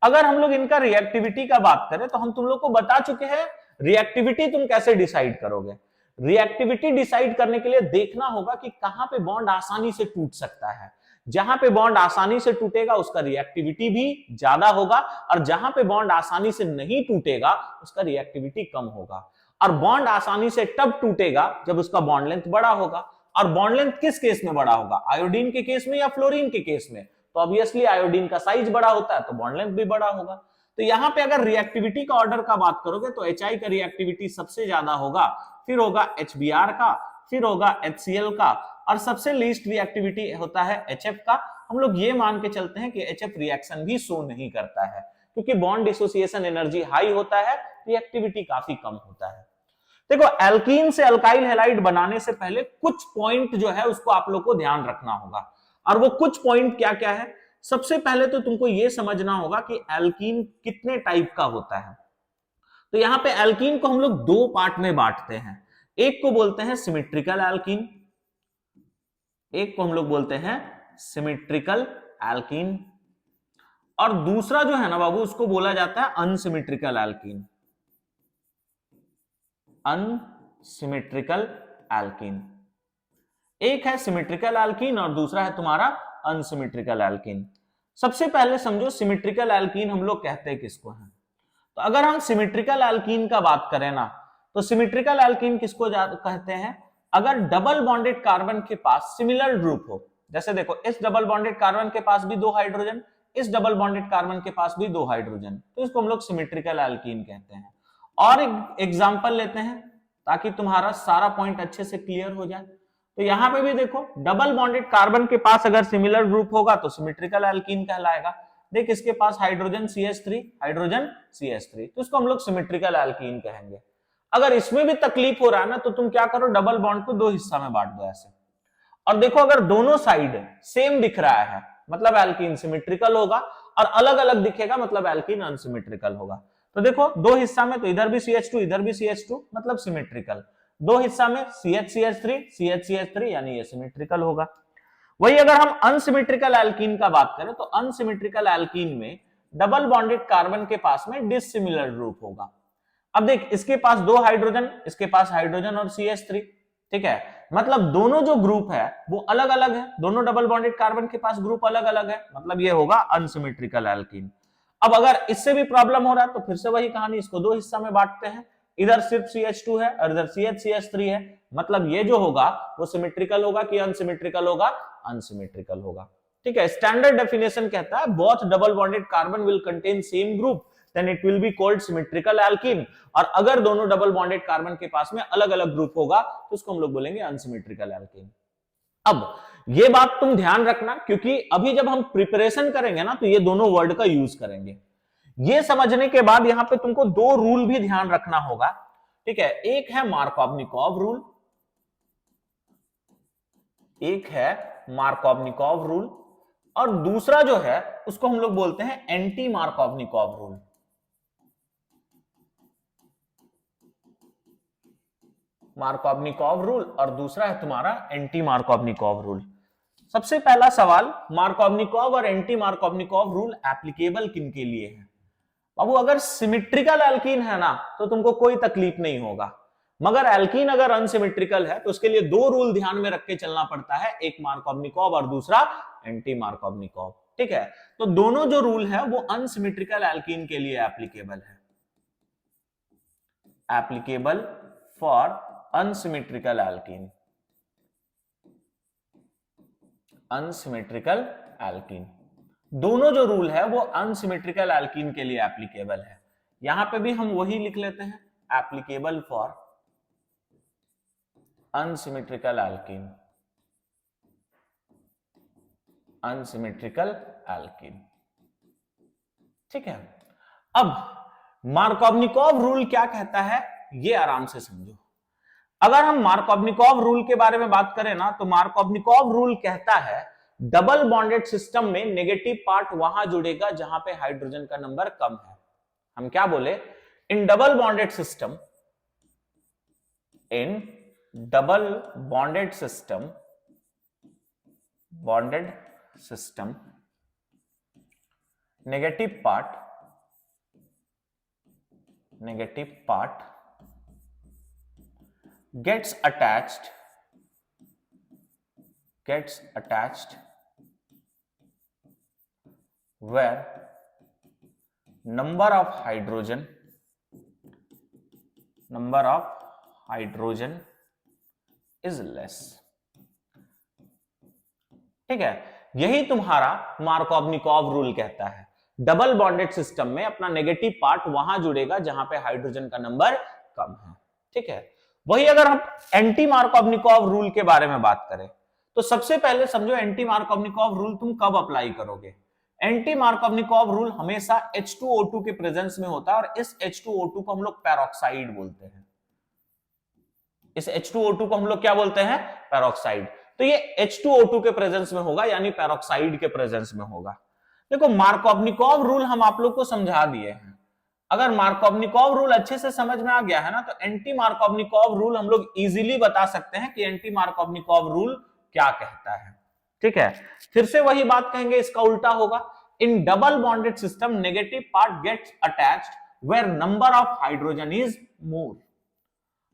अगर हम लोग इनका रिएक्टिविटी का बात करें तो हम तुम लोग को बता चुके हैं रिएक्टिविटी तुम कैसे डिसाइड करोगे। रिएक्टिविटी डिसाइड करने के लिए देखना होगा कि कहां पे बॉन्ड आसानी से टूट सकता है। जहां पे बॉन्ड आसानी से टूटेगा उसका रिएक्टिविटी भी ज्यादा होगा, और जहां पे बॉन्ड आसानी से नहीं टूटेगा उसका रिएक्टिविटी कम होगा। और बॉन्ड आसानी से तब टूटेगा जब उसका बॉन्ड लेंथ बड़ा होगा। और बॉन्ड लेंथ किस केस में बड़ा होगा? आयोडीन के केस में या फ्लोरीन के केस में? तो ऑब्वियसली आयोडीन का साइज बड़ा होता है तो बॉन्ड लेंथ भी बड़ा होगा। तो यहां पे अगर रिएक्टिविटी का ऑर्डर का बात करोगे तो HI का रिएक्टिविटी सबसे ज्यादा होगा, फिर होगा HBr का, फिर होगा HCl का, और सबसे लीस्ट रिएक्टिविटी होता है HF का। हम लोग ये मान के चलते हैं कि HF रिएक्शन भी शो नहीं करता है, क्योंकि बॉन्ड डिसोसिएशन एनर्जी हाई होता है, रिएक्टिविटी काफी कम होता है। देखो, एल्कीन से अल्काइल हैलाइड बनाने से पहले कुछ पॉइंट जो है उसको आप लोग को ध्यान रखना होगा, और वो कुछ पॉइंट क्या क्या है? सबसे पहले तो तुमको यह समझना होगा कि एल्कीन कितने टाइप का होता है। तो यहां पे एल्कीन को हम लोग 2 पार्ट में बांटते हैं। एक को बोलते हैं सिमेट्रिकल एल्कीन, एक को हम लोग बोलते हैं सिमेट्रिकल एल्कीन, और दूसरा जो है ना बाबू उसको बोला जाता है अनसिमेट्रिकल एल्कीन। अनसिमेट्रिकल एल्कीन, एक है सिमेट्रिकल एल्कीन और दूसरा है तुम्हारा अनसिमेट्रिकल एल्कीन। सबसे पहले समझो सिमेट्रिकल एल्कीन हम लोग कहते हैं किसको हैं। तो अगर हम सिमेट्रिकल एल्कीन का बात करें ना, तो सिमेट्रिकल एल्कीन किसको कहते हैं? अगर डबल बॉन्डेड कार्बन के पास सिमिलर ग्रुप हो, जैसे देखो इस डबल बॉन्डेड कार्बन के पास भी 2 हाइड्रोजन, इस डबल बॉन्डेड कार्बन के पास भी 2 हाइड्रोजन, तो इसको हम लोग सिमेट्रिकल एल्कीन कहते हैं। और एक एग्जांपल लेते हैं ताकि तुम्हारा सारा पॉइंट अच्छे से क्लियर हो जाए। तो यहां पे भी देखो, डबल बॉन्डेड कार्बन के पास अगर सिमिलर ग्रुप होगा तो सिमेट्रिकल एल्कीन कहलाएगा। देख, इसके पास हाइड्रोजन CH3, हाइड्रोजन CH3, तो इसको हम लोग सिमेट्रिकल एल्कीन कहेंगे। अगर इसमें भी तकलीफ हो रहा है ना, तो तुम क्या करो, डबल बॉन्ड को 2 हिस्सा में बांट दो ऐसे, और देखो अगर दोनों साइड सेम दिख रहा है मतलब एल्कीन सिमेट्रिकल होगा, और अलग अलग दिखेगा मतलब एल्कीन अनसिमेट्रिकल होगा। तो देखो 2 हिस्सा में, तो इधर भी CH2 इधर भी CH2 मतलब सिमेट्रिकल, 2 हिस्सा में CH3 CH3 यानी ये सिमेट्रिकल होगा। वही अगर हम अनसिमेट्रिकल एल्कीन का बात करें तो अनसिमेट्रिकल एल्कीन में डबल बॉन्डेड कार्बन के पास में डिसिमिलर ग्रुप होगा। अब देख, इसके पास 2 हाइड्रोजन, इसके पास हाइड्रोजन और CH3, ठीक है, मतलब दोनों जो ग्रुप है वो अलग अलग है, दोनों डबल बॉन्डेड कार्बन के पास ग्रुप अलग अलग है, मतलब ये होगा अनसिमेट्रिकल एल्कीन। अब अगर इससे भी प्रॉब्लम हो रहा है तो फिर से वही कहानी, इसको 2 हिस्सा में बांटते हैं, इधर सिर्फ CH2 है और इधर CH3 है, मतलब ये जो होगा वो सिमेट्रिकल होगा कि अनसिमेट्रिकल होगा? अनसिमेट्रिकल होगा, ठीक है। स्टैंडर्ड डेफिनेशन कहता है both double bonded carbon will contain same group then it will be called symmetrical alkene. और अगर दोनों डबल बॉन्डेड कार्बन के पास में अलग अलग ग्रुप होगा तो उसको हम लोग बोलेंगे अनसिमेट्रिकल एल्कीन। अब ये बात तुम ध्यान रखना, क्योंकि अभी जब हम प्रिपरेशन करेंगे ना तो ये दोनों वर्ड का यूज करेंगे। ये समझने के बाद यहां पे तुमको दो रूल भी ध्यान रखना होगा, ठीक है। एक है मार्कोवनिकॉव रूल, एक है मार्कोवनिकॉव रूल, और दूसरा जो है उसको हम लोग बोलते हैं एंटी मार्कोवनिकॉव रूल। मार्कोवनिकॉव रूल और दूसरा है तुम्हारा एंटी मार्कोवनिकॉव रूल। सबसे पहला सवाल, मार्कोवनिकॉव और एंटी मार्कोवनिकॉव रूल एप्लीकेबल किन के लिए है? बाबू अगर सिमेट्रिकल एल्कीन है ना तो तुमको कोई तकलीफ नहीं होगा, मगर एल्कीन अगर अनसिमेट्रिकल है तो उसके लिए दो रूल ध्यान में रख के चलना पड़ता है, एक मार्कोवनिकॉव और दूसरा एंटी मार्कोवनिकॉव, ठीक है। तो दोनों जो रूल है वो अनसिमेट्रिकल एल्कीन के लिए एप्लीकेबल है, applicable for unsymmetrical alkene, unsymmetrical alkene. दोनों जो रूल है वो अनसिमेट्रिकल एल्कीन के लिए एप्लीकेबल है। यहां पे भी हम वही लिख लेते हैं, applicable for unsymmetrical alkene, unsymmetrical alkene, ठीक है। अब मार्कोवनिकॉव रूल क्या कहता है ये आराम से समझो। अगर हम मार्कोवनिकॉव रूल के बारे में बात करें ना तो मार्कोवनिकॉव रूल कहता है डबल बॉन्डेड सिस्टम में नेगेटिव पार्ट वहां जुड़ेगा जहां पे हाइड्रोजन का नंबर कम है। हम क्या बोले, इन double bonded system, in double bonded system, bonded system negative part gets attached where number of hydrogen is less, ठीक है। यही तुम्हारा मार्कोवनिकॉव रूल कहता है, डबल बॉन्डेड सिस्टम में अपना नेगेटिव पार्ट वहां जुड़ेगा जहां पे हाइड्रोजन का नंबर कम है, ठीक है। वही अगर हम एंटी मार्कोवनिकॉव रूल के बारे में बात करें तो सबसे पहले समझो एंटी मार्कोवनिकॉव रूल तुम कब अप्लाई करोगे। एंटी मार्कोवनिकॉव रूल हमेशा H2O2 के प्रेजेंस में होता है, और इस H2O2 को हम लोग पेरोक्साइड बोलते हैं। इस H2O2 को हम लोग क्या बोलते हैं, पेरोक्साइड। तो ये H2O2 के प्रेजेंस में होगा, यानी पेरोक्साइड के प्रेजेंस में होगा। देखो मार्कोवनिकॉव रूल हम आप लोग को समझा दिए हैं। अगर मार्कोवनिकॉव रूल अच्छे से समझ में आ गया है ना तो एंटी मार्कोवनिकॉव रूल हम लोग इजीली बता सकते हैं कि एंटी मार्कोवनिकॉव रूल क्या कहता है, ठीक है। फिर से वही बात कहेंगे, इसका उल्टा होगा, in double bonded system negative part gets attached where number of hydrogen is more.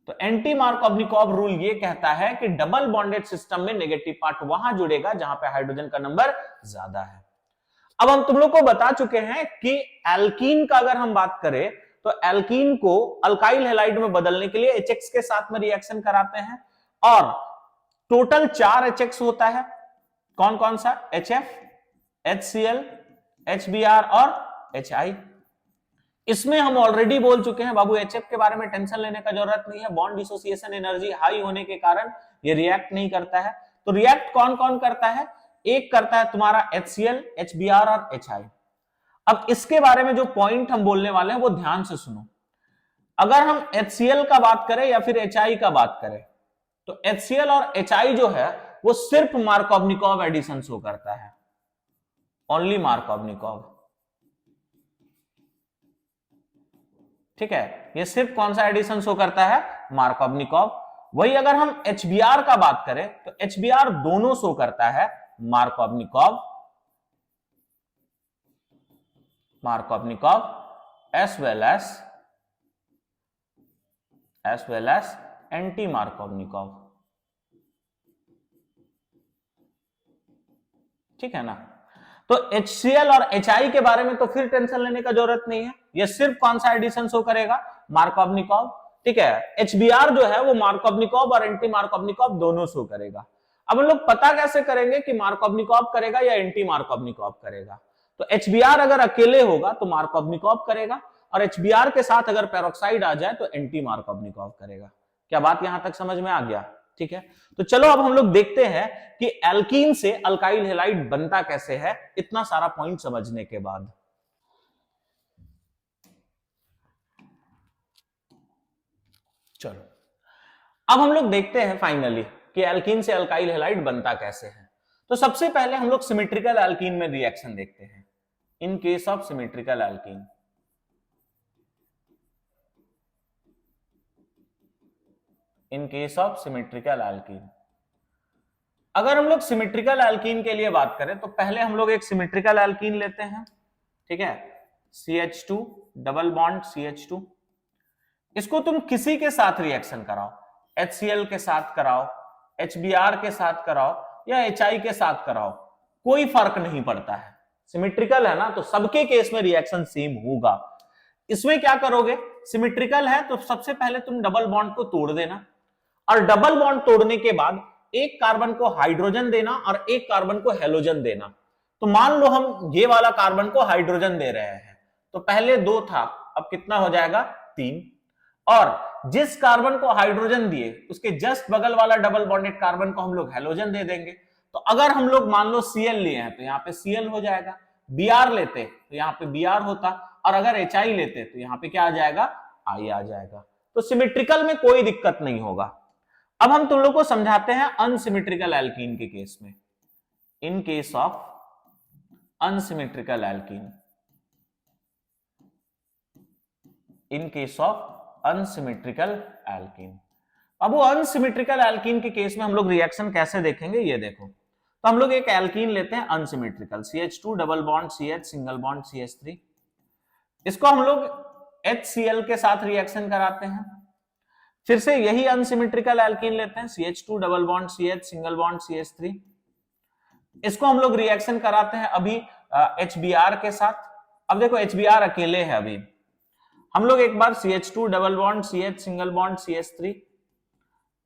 तो एंटी मार्कोवनिकॉव रूल ये कहता है कि डबल बॉन्डेड सिस्टम में नेगेटिव पार्ट वहां जुड़ेगा जहां पे हाइड्रोजन का नंबर ज्यादा है। अब हम तुम लोग को बता चुके हैं कि एल्कीन का अगर हम बात करें तो एल्कीन को अल्काइल हैलाइड में बदलने के लिए HX के साथ में रिएक्शन कराते हैं, और टोटल 4 HX होता है। कौन कौन सा, HF, HCl, HBr और HI। इसमें हम ऑलरेडी बोल चुके हैं बाबू, HF के बारे में टेंशन लेने का जरूरत नहीं है, बॉन्ड डिसोसिएशन एनर्जी हाई होने के कारण ये रिएक्ट नहीं करता है। तो रिएक्ट कौन कौन करता है, एक करता है तुम्हारा HCl, HBr और HI। अब इसके बारे में जो पॉइंट हम बोलने वाले हैं वो ध्यान से सुनो। अगर हम HCl का बात करें या फिर HI का बात करें तो HCl और HI जो है वो सिर्फ मार्कोवनिकॉव एडिशन शो करता है, ओनली मार्कोवनिकॉव, ठीक है। ये सिर्फ कौन सा एडिशन शो करता है, मार्कोवनिकॉव। वही अगर हम HBr का बात करें तो HBr दोनों शो करता है, मार्कोवनिकॉव as well as एंटी मार्कोवनिकॉव, ठीक है ना। तो HCl और HI के बारे में तो फिर टेंशन लेने का जरूरत नहीं है, ये सिर्फ कौन सा एडिशन शो करेगा, मार्कोवनिकॉव, ठीक है। HBr जो है वो मार्कोवनिकॉव और एंटी मार्कोवनिकॉव दोनों शो करेगा। अब हम लोग पता कैसे करेंगे कि मार्कोवनिकॉव करेगा या एंटी मार्कोवनिकॉव करेगा। तो HBr अगर अकेले होगा तो मार्कोवनिकॉव करेगा, और HBr के साथ अगर पेरोक्साइड आ जाए तो एंटी मार्कोवनिकॉव करेगा। क्या बात यहां तक समझ में आ गया? ठीक है, तो चलो अब हम लोग देखते हैं कि एल्कीन से अल्काइल हैलाइड बनता कैसे है, इतना सारा पॉइंट समझने के बाद। चलो अब हम लोग देखते हैं फाइनली कि एल्कीन से अल्काइल हैलाइड बनता कैसे है। तो सबसे पहले हम लोग सिमेट्रिकल एल्कीन में रिएक्शन देखते हैं। In case of symmetrical alkene, in case of symmetrical alkene, अगर हम लोग सिमेट्रिकल एल्कीन के लिए बात करें तो पहले हम लोग एक सिमेट्रिकल एल्कीन लेते हैं, ठीक है, CH2 डबल बॉन्ड CH2। इसको तुम किसी के साथ रिएक्शन कराओ, HCl के साथ कराओ, HBr के साथ कराओ या HI के साथ कराओ, कोई फर्क नहीं पड़ता है। सिमेट्रिकल है ना, तो सबके केस में रिएक्शन सेम होगा। इसमें क्या करोगे, सिमेट्रिकल है तो सबसे पहले तुम डबल बॉन्ड को तोड़ देना, और डबल बॉन्ड तोड़ने के बाद एक कार्बन को हाइड्रोजन देना और एक कार्बन को हेलोजन देना। तो मान लो हम ये वाला कार्बन को हाइड्रोजन दे रहे हैं, तो पहले 2 था, अब कितना हो जाएगा 3, और जिस कार्बन को हाइड्रोजन दिए उसके जस्ट बगल वाला डबल बॉन्डेड कार्बन को हम लोग हेलोजन दे देंगे। तो अगर हम लोग मान लो Cl लिए हैं तो यहाँ पे Cl हो जाएगा, Br लेते तो यहाँ पे Br होता, और अगर HI लेते तो यहाँ पे क्या आ जाएगा, I आ जाएगा। तो सिमेट्रिकल में कोई दिक्कत नहीं होगा। अब हम तुम लोग को समझाते हैं अनसिमेट्रिकल एल्कीन के केस में। In case of unsymmetrical alkene, in case of unsymmetrical alkene, अब वो अनसिमेट्रिकल एल्कीन के केस में हम लोग रिएक्शन कैसे देखेंगे ये देखो। तो हम लोग एक एल्कीन लेते हैं unsymmetrical, CH2 double bond CH single bond CH3। इसको हम लोग HCl के साथ रिएक्शन कराते हैं। फिर से यही अनसिमेट्रिकल एल्कीन लेते हैं, CH2 double bond CH single bond CH3। इसको हम लोग रिएक्शन कराते हैं अभी HBr के साथ। अब देखो HBr अकेले है, अभी हम लोग एक बार CH2 double bond CH single bond CH3,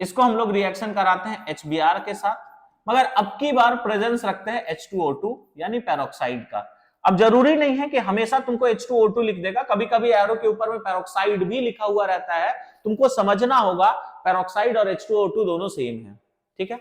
इसको हम लोग रिएक्शन कराते हैं HBr के साथ, मगर अब की बार प्रेजेंस रखते हैं H2O2 यानी पेरोक्साइड का। अब जरूरी नहीं है कि हमेशा तुमको H2O2 लिख देगा, कभी कभी एरो के ऊपर में पेरोक्साइड भी लिखा हुआ रहता है, तुमको समझना होगा पेरोक्साइड और H2O2 दोनों सेम है, ठीक है।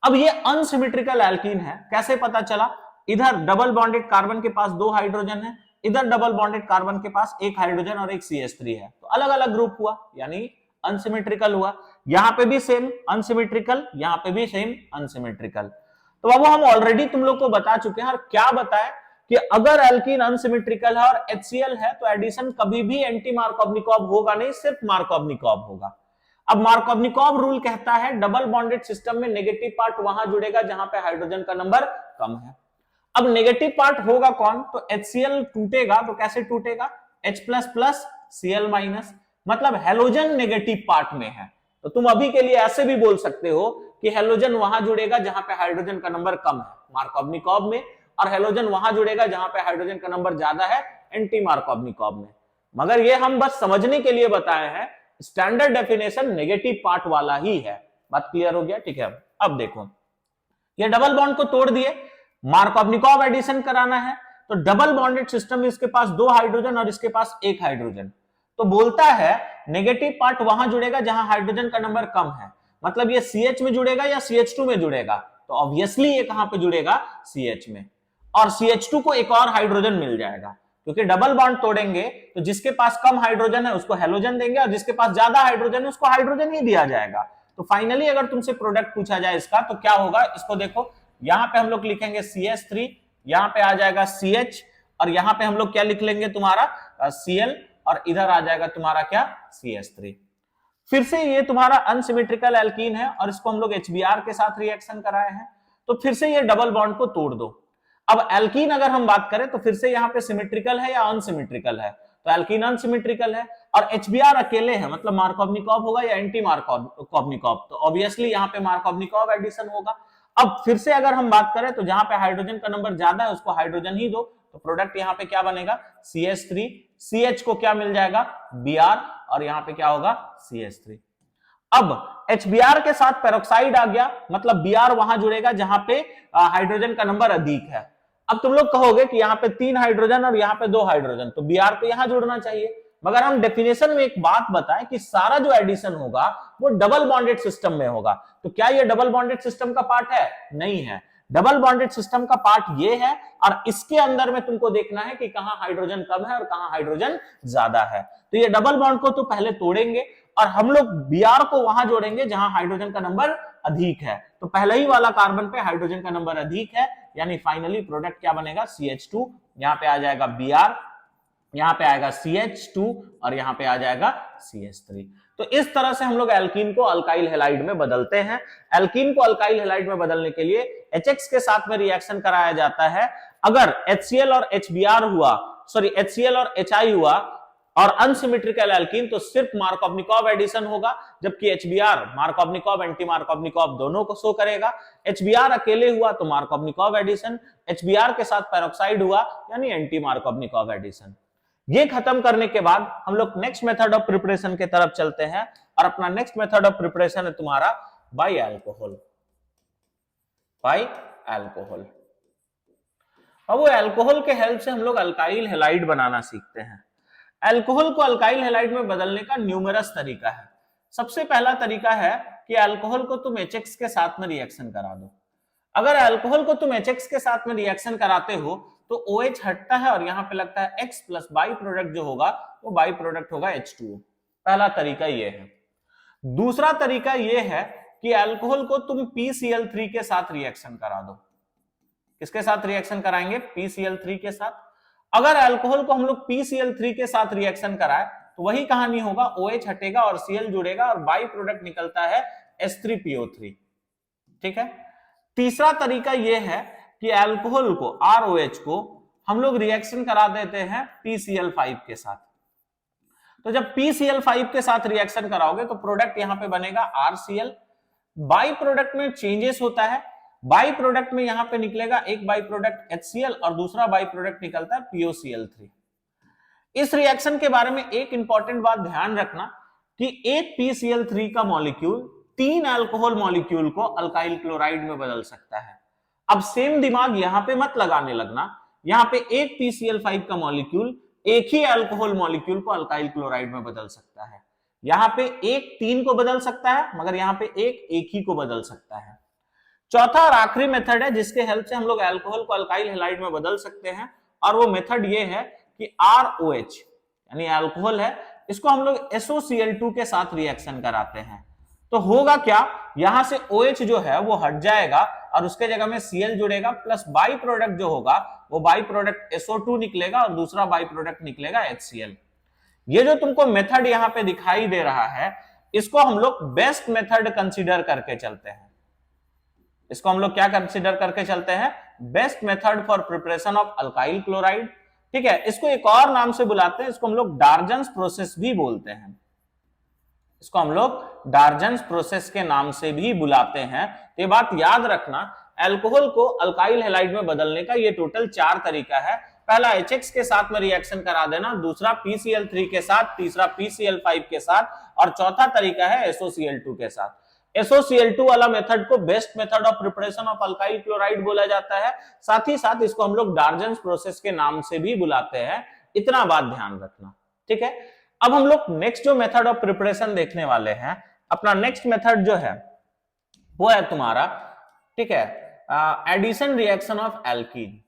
अब ये अनसिमेट्रिकल एल्कीन है, कैसे पता चला, इधर डबल बॉन्डेड कार्बन के पास 2 हाइड्रोजन है, इधर डबल बॉन्डेड कार्बन के पास 1 हाइड्रोजन और 1 CH3 है, तो अलग अलग ग्रुप हुआ यानी अनसिमेट्रिकल हुआ। यहां पे भी सेम अनसिमेट्रिकल, यहां पे भी सेम अनसिमेट्रिकल। तो बाबू हम ऑलरेडी तुम लोग को बता चुके हैं, और क्या बताए कि अगर एल्कीन अनसिमेट्रिकल है और HCl है तो एडिशन कभी भी एंटी मार्कोवनिकॉव होगा नहीं, सिर्फ मार्कोवनिकॉव होगा। अब मार्कोवनिकॉव रूल कहता है डबल बॉन्डेड सिस्टम में नेगेटिव पार्ट वहां जुड़ेगा जहां पे हाइड्रोजन का नंबर कम है। अब नेगेटिव पार्ट होगा कौन, तो HCl टूटेगा, तो कैसे टूटेगा, H++ Cl-, मतलब हेलोजन नेगेटिव पार्ट में है। तो तुम अभी के लिए ऐसे भी बोल सकते हो कि हेलोजन वहां जुड़ेगा जहां पे हाइड्रोजन का नंबर कम है मार्कोवनिकॉव में, और हेलोजन वहां जुड़ेगा जहां पे हाइड्रोजन का नंबर ज्यादा है एंटी मार्कोवनिकॉव में। मगर ये हम बस समझने के लिए बताए हैं, स्टैंडर्ड डेफिनेशन नेगेटिव पार्ट वाला ही है। बात क्लियर हो गया, ठीक है। अब देखो ये डबल बॉन्ड को तोड़ दिए, मार्कोवनिकॉव एडिशन कराना है, तो डबल बॉन्डेड सिस्टम में इसके पास 2 हाइड्रोजन और इसके पास 1 हाइड्रोजन, तो बोलता है नेगेटिव पार्ट वहां जुड़ेगा जहां हाइड्रोजन का नंबर कम है, मतलब ये CH में जुड़ेगा या CH2 में जुड़ेगा, तो ऑब्वियसली ये कहां पे जुड़ेगा, CH में, और CH2 को एक और हाइड्रोजन मिल जाएगा, क्योंकि डबल बॉन्ड तोड़ेंगे तो जिसके पास कम हाइड्रोजन है उसको हेलोजन देंगे और जिसके पास ज्यादा हाइड्रोजन है उसको हाइड्रोजन ही दिया जाएगा। तो फाइनली अगर तुमसे प्रोडक्ट पूछा जाए इसका तो क्या होगा, इसको देखो, यहां पे हम लोग लिखेंगे CH3, यहां पे आ जाएगा CH, और यहां पे हम लोग क्या लिख लेंगे तुम्हारा Cl, और इधर आ जाएगा तुम्हारा क्या, CH3। फिर से ये तुम्हारा अनसिमेट्रिकल एल्कीन है और इसको हम लोग HBr के साथ रिएक्शन कराए हैं, तो फिर से ये डबल बॉन्ड को तोड़ दो। अब एल्कीन अगर हम बात करें तो फिर से यहाँ पे सिमेट्रिकल है या अनसिमेट्रिकल है, तो एल्कीन अनसिमेट्रिकल है, और HBr अकेले है, मतलब मार्कोवनिकॉव होगा या एंटी मार्कोवनिकॉव, तो ऑब्वियसली यहाँ पे मार्कोवनिकॉव एडिशन होगा। अब फिर से अगर हम बात करें तो जहां पे हाइड्रोजन का नंबर ज्यादा है उसको हाइड्रोजन ही दो, तो प्रोडक्ट यहाँ पे क्या बनेगा, CH3, CH को क्या मिल जाएगा, Br, और यहाँ पे क्या होगा, CH3। अब HBr के साथ पेरोक्साइड आ गया, मतलब Br वहां जुड़ेगा जहां पे हाइड्रोजन का नंबर अधिक है। अब तुम लोग कहोगे कि यहाँ पे 3 हाइड्रोजन और यहाँ पे 2 हाइड्रोजन, तो Br तो यहाँ जुड़ना चाहिए, मगर हम डेफिनेशन में एक बात बताएं कि सारा जो एडिशन होगा वो डबल बॉन्डेड सिस्टम में होगा। तो क्या ये डबल बॉन्डेड सिस्टम का पार्ट है? नहीं है। डबल बॉन्डेड सिस्टम का पार्ट ये है, और इसके अंदर में तुमको देखना है कि कहां हाइड्रोजन कम है और कहां हाइड्रोजन ज्यादा है। तो ये डबल बॉन्ड को तो पहले तोड़ेंगे और हम लोग Br को वहां जोड़ेंगे जहां हाइड्रोजन का नंबर अधिक है। तो पहले ही वाला कार्बन पे हाइड्रोजन का नंबर अधिक है, यानी फाइनली प्रोडक्ट क्या बनेगा? CH2। यहां पे आ जाएगा Br, यहां पे आएगा CH2 और यहां पे आ जाएगा CH3। तो इस तरह से हम लोग एल्कीन को अल्काइल हैलाइड में बदलते हैं। एल्कीन को अल्काइल हैलाइड में बदलने के लिए HX के साथ में रिएक्शन कराया जाता है। अगर HCl और HBr हुआ, सॉरी HCl और HI हुआ और अनसिमेट्रिकल एल्कीन, तो सिर्फ मार्कोवनिकॉव एडिशन होगा, जबकि HBr मार्कोवनिकॉव एंटी मार्कोवनिकॉव दोनों को शो करेगा। HBr अकेले हुआ तो मार्कोवनिकॉव एडिशन, HBr के साथ पेरोक्साइड हुआ यानी एंटी मार्कोवनिकॉव एडिशन। ये खत्म करने के बाद हम लोग नेक्स्ट मेथड ऑफ प्रिपरेशन के तरफ चलते हैं, और अपना नेक्स्ट मेथड ऑफ प्रिपरेशन है तुम्हारा बाई अल्कोहल। By alcohol. अब वो अल्कोहल के हेल्प से हम लोग अल्काइल हैलाइड बनाना सीखते हैं। अल्कोहल को अल्काइल हैलाइड में बदलने का न्यूमरस तरीका है। सबसे पहला तरीका है कि अल्कोहल को तुम HX के साथ में रिएक्शन करा दो। अगर अल्कोहल को तुम HX के साथ में रिएक्शन कराते हो तो OH हटता है और यहां पे लगता है X प्लस बाई प्रोडक्ट जो होगा वो बाई प्रोडक्ट होगा H2O। पहला तरीका ये है। दूसरा तरीका ये है कि अल्कोहल को तुम PCl3 के साथ रिएक्शन करा दो। किसके साथ रिएक्शन कराएंगे? PCl3 के साथ। अगर अल्कोहल को हम लोग PCl3 के साथ रिएक्शन कराए तो वही कहानी होगा, OH हटेगा और Cl जुड़ेगा और बाई प्रोडक्ट निकलता है H3PO3। ठीक है। तीसरा तरीका यह है कि अल्कोहल को ROH को हम लोग रिएक्शन करा देते हैं PCl5 के साथ। तो जब PCl5 के साथ रिएक्शन कराओगे तो प्रोडक्ट यहां पे बनेगा RCl। बाई प्रोडक्ट में चेंजेस होता है। बाई प्रोडक्ट में यहां पे निकलेगा एक बाई प्रोडक्ट HCl और दूसरा बाई प्रोडक्ट निकलता है POCl3। इस रिएक्शन के बारे में एक इंपॉर्टेंट बात ध्यान रखना कि एक PCl3 का मॉलिक्यूल 3 अल्कोहल मॉलिक्यूल को अल्काइल क्लोराइड में बदल सकता है। अब सेम दिमाग यहां पे मत लगाने लगना। यहां पे एक PCl5 का मॉलिक्यूल एक ही अल्कोहल मॉलिक्यूल को अल्काइल क्लोराइड में बदल सकता है। यहां पे एक 3 को बदल सकता है, मगर यहां पे एक ही को बदल सकता है। चौथा और आखिरी मेथड है जिसके हेल्प से हम लोग अल्कोहल को अल्काइल हैलाइड में बदल सकते हैं, और वो मेथड ये है कि ROH यानी अल्कोहल है, इसको हम लोग SOCl2 के साथ रिएक्शन कराते हैं। तो होगा क्या, यहां से OH जो है वो हट जाएगा और उसके जगह में Cl जुड़ेगा, प्लस बाई प्रोडक्ट जो होगा वो बाई प्रोडक्ट SO2 निकलेगा और दूसरा बाई प्रोडक्ट निकलेगा HCl। ये जो तुमको मेथड यहां पे दिखाई दे रहा है, इसको हम लोग बेस्ट मेथड कंसीडर करके चलते हैं। इसको हम लोग क्या कंसीडर करके चलते हैं? Best method for preparation of alkyl chloride. ठीक है। इसको एक और नाम से बुलाते हैं, इसको हम लोग डार्जन्स प्रोसेस भी बोलते हैं। इसको हम लोग डार्जन्स प्रोसेस के नाम से भी बुलाते हैं। तो ये बात याद रखना, अल्कोहल को अल्काइल हैलाइड में बदलने का ये टोटल 4 तरीका है। पहला HX के साथ में रिएक्शन करा देना, दूसरा PCl3 के साथ, तीसरा PCl5 के साथ, और चौथा तरीका है SOCl2 के साथ। SOCl2 वाला मेथड को best method of preparation of alkyl chloride बोला जाता है। साथ ही साथ इसको हम लोग डार्जन्स प्रोसेस के नाम से भी बुलाते हैं। इतना बात ध्यान रखना। ठीक है। अब हम लोग नेक्स्ट जो मेथड ऑफ प्रिपरेशन देखने वाले हैं, अपना नेक्स्ट मेथड जो है वो है तुम्हारा, ठीक है, addition reaction of alkene.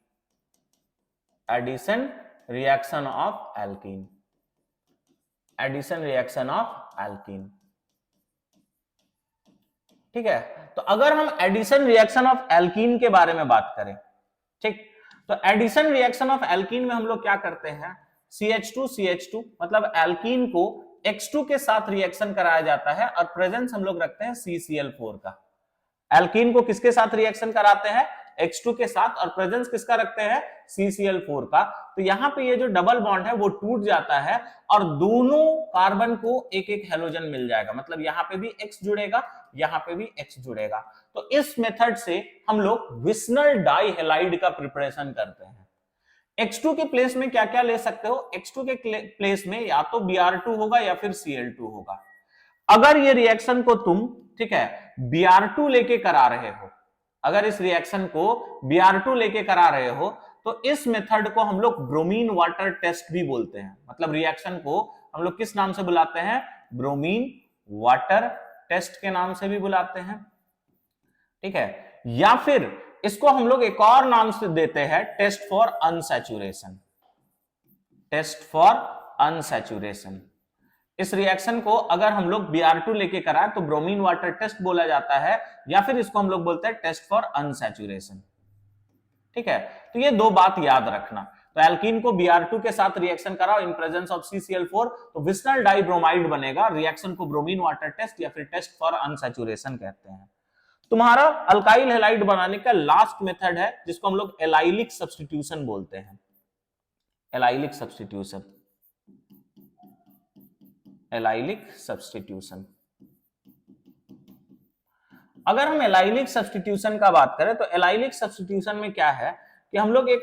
Addition reaction of alkene. Addition reaction of alkene. ठीक है। तो अगर हम एडिशन रिएक्शन ऑफ एल्कीन के बारे में बात करें, ठीक, तो एडिशन रिएक्शन ऑफ एल्कीन में हम लोग क्या करते हैं? CH2 मतलब एल्कीन को X2 के साथ रिएक्शन कराया जाता है और प्रेजेंस हम लोग रखते हैं CCl4 का। एल्कीन को किसके साथ रिएक्शन कराते हैं? X2 के साथ, और प्रेजेंस किसका रखते हैं? CCl4 का। तो यहां पे ये जो डबल बॉन्ड है वो टूट जाता है और दोनों कार्बन को एक एक हेलोजन मिल जाएगा। मतलब यहां पे भी X जुड़ेगा, यहां पे भी X जुड़ेगा। तो इस मेथड से हम लोग विस्नल डाई हैलाइड का प्रिपरेशन करते हैं। X2 के प्लेस में क्या क्या ले सकते हो? X2 के प्लेस में या तो Br2 होगा या फिर Cl2 होगा। अगर ये रिएक्शन को तुम, ठीक है, Br2 लेके करा रहे हो, अगर इस रिएक्शन को Br2 लेके करा रहे हो, तो इस मेथड को हम लोग ब्रोमीन वाटर टेस्ट भी बोलते हैं। मतलब रिएक्शन को हम लोग किस नाम से बुलाते हैं? ब्रोमीन वाटर टेस्ट के नाम से भी बुलाते हैं, ठीक है। या फिर इसको हम लोग एक और नाम से देते हैं, test for unsaturation. Test for unsaturation. इस रिएक्शन को अगर हम लोग Br2 लेके कराएं तो ब्रोमीन वाटर टेस्ट बोला जाता है, या फिर इसको हम लोग बोलते हैं टेस्ट फॉर अनसैचुरेशन, ठीक है। तो ये दो बात याद रखना। तो एल्कीन को Br2 के साथ रिएक्शन कराओ इन प्रेजेंस ऑफ CCl4 तो विस्नल डाइब्रोमाइड बनेगा। रिएक्शन को ब्रोमीन वाटर टेस्ट या फिर टेस्ट फॉर अनसैचुरेशन कहते हैं। तुम्हारा अल्काइल हैलाइड बनाने का लास्ट मेथड है जिसको हम लोग एलाइलिक सब्स्टिट्यूशन बोलते हैं। Allylic substitution, allylic substitution. अगर हम एलाइलिक सब्स्टिट्यूशन का बात करें तो एलाइलिक सब्स्टिट्यूशन में क्या है कि हम लोग एक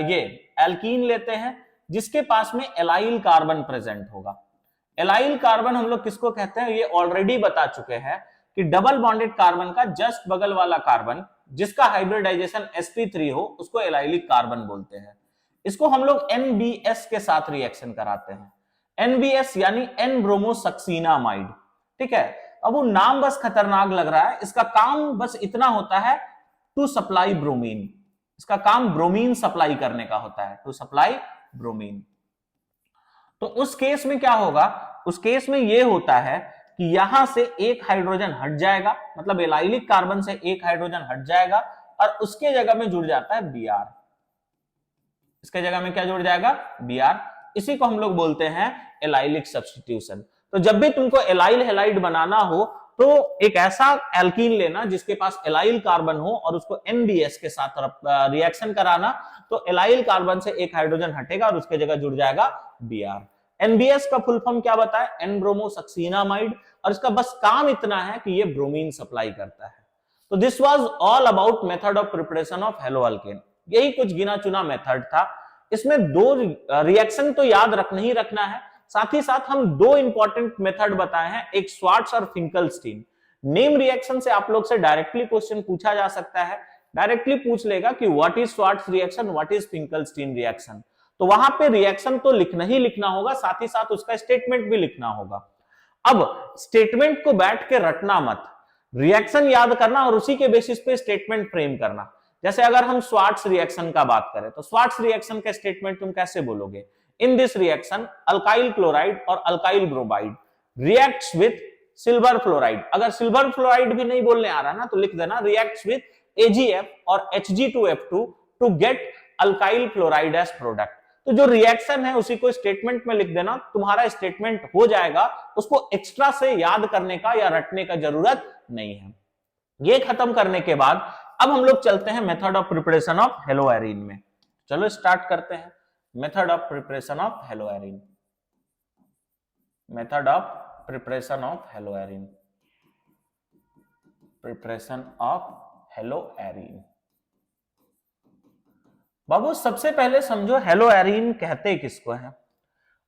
ये एल्कीन लेते हैं जिसके पास में एलाइल कार्बन प्रेजेंट होगा। एलाइल कार्बन हम लोग किसको कहते हैं, ये ऑलरेडी बता चुके हैं कि डबल बॉन्डेड कार्बन का जस्ट बगल वाला कार्बन जिसका हाइब्रिडाइजेशन sp3 हो उसको एलाइलिक कार्बन बोलते हैं। इसको हम लोग NBS के साथ रिएक्शन कराते हैं। NBS यानी एन ब्रोमोसक्सीनामाइड, ठीक है। अब वो नाम बस खतरनाक लग रहा है, इसका काम बस इतना होता है टू सप्लाई ब्रोमीन। इसका काम ब्रोमीन सप्लाई करने का होता है, टू सप्लाई ब्रोमीन। तो उस केस में क्या होगा, उस केस में ये होता है कि यहां से एक हाइड्रोजन हट जाएगा, मतलब एलाइलिक कार्बन से एक हाइड्रोजन हट जाएगा और उसके जगह में जुड़ जाता है Br। इसके जगह में क्या जुड़ जाएगा? Br। इसी को हम लोग बोलते हैं एलाइलिक सब्स्टिट्यूशन। तो जब भी तुमको एलाइल हैलाइड बनाना हो तो एक ऐसा एल्कीन लेना जिसके पास एलाइल कार्बन हो और उसको NBS के साथ रिएक्शन कराना। तो एलाइल कार्बन से एक हाइड्रोजन हटेगा और उसके जगह जुड़ जाएगा Br। NBS का फुल फॉर्म क्या बताए? एन ब्रोमोसक्सीनामाइड। और इसका बस काम इतना है कि ये ब्रोमीन सप्लाई करता है। तो this was all about method of preparation of hello alkane. यही कुछ गिना चुना मेथड था। इसमें दो रिएक्शन तो याद रखना ही रखना है, साथ ही साथ हम दो इंपॉर्टेंट मेथड बताए हैं, एक स्वार्ट्स और फिंकलस्टीन। नेम रिएक्शन से आप लोग से डायरेक्टली क्वेश्चन पूछा जा सकता है। डायरेक्टली पूछ लेगा कि what is Swarts reaction, what is Finkelstein reaction. तो वहां पे रिएक्शन तो लिखना ही लिखना होगा, साथ ही साथ उसका स्टेटमेंट भी लिखना होगा। अब स्टेटमेंट को बैठ के रटना मत, रिएक्शन याद करना और उसी के बेसिस पे स्टेटमेंट फ्रेम करना। जैसे अगर हम स्वार्ट्स रिएक्शन का बात करें तो स्वार्ट्स रिएक्शन का स्टेटमेंट तुम कैसे बोलोगे? In this reaction alkyl chloride और alkyl bromide reacts with silver fluoride. अगर सिल्वर फ्लोराइड भी नहीं बोलने आ रहा ना तो लिख देना रिएक्ट्स विथ AgF और Hg2F2 to get alkyl chloride as product. तो जो रिएक्शन है उसी को स्टेटमेंट में लिख देना, तुम्हारा स्टेटमेंट हो जाएगा। उसको एक्स्ट्रा से याद करने का या रटने का जरूरत नहीं है। ये खत्म करने के बाद अब हम लोग चलते हैं method of preparation of haloarene में। चलो स्टार्ट करते हैं method of preparation of haloarene. Method of preparation of haloarene, preparation of haloarene. बाबू सबसे पहले समझो हेलोएरिन कहते किसको है।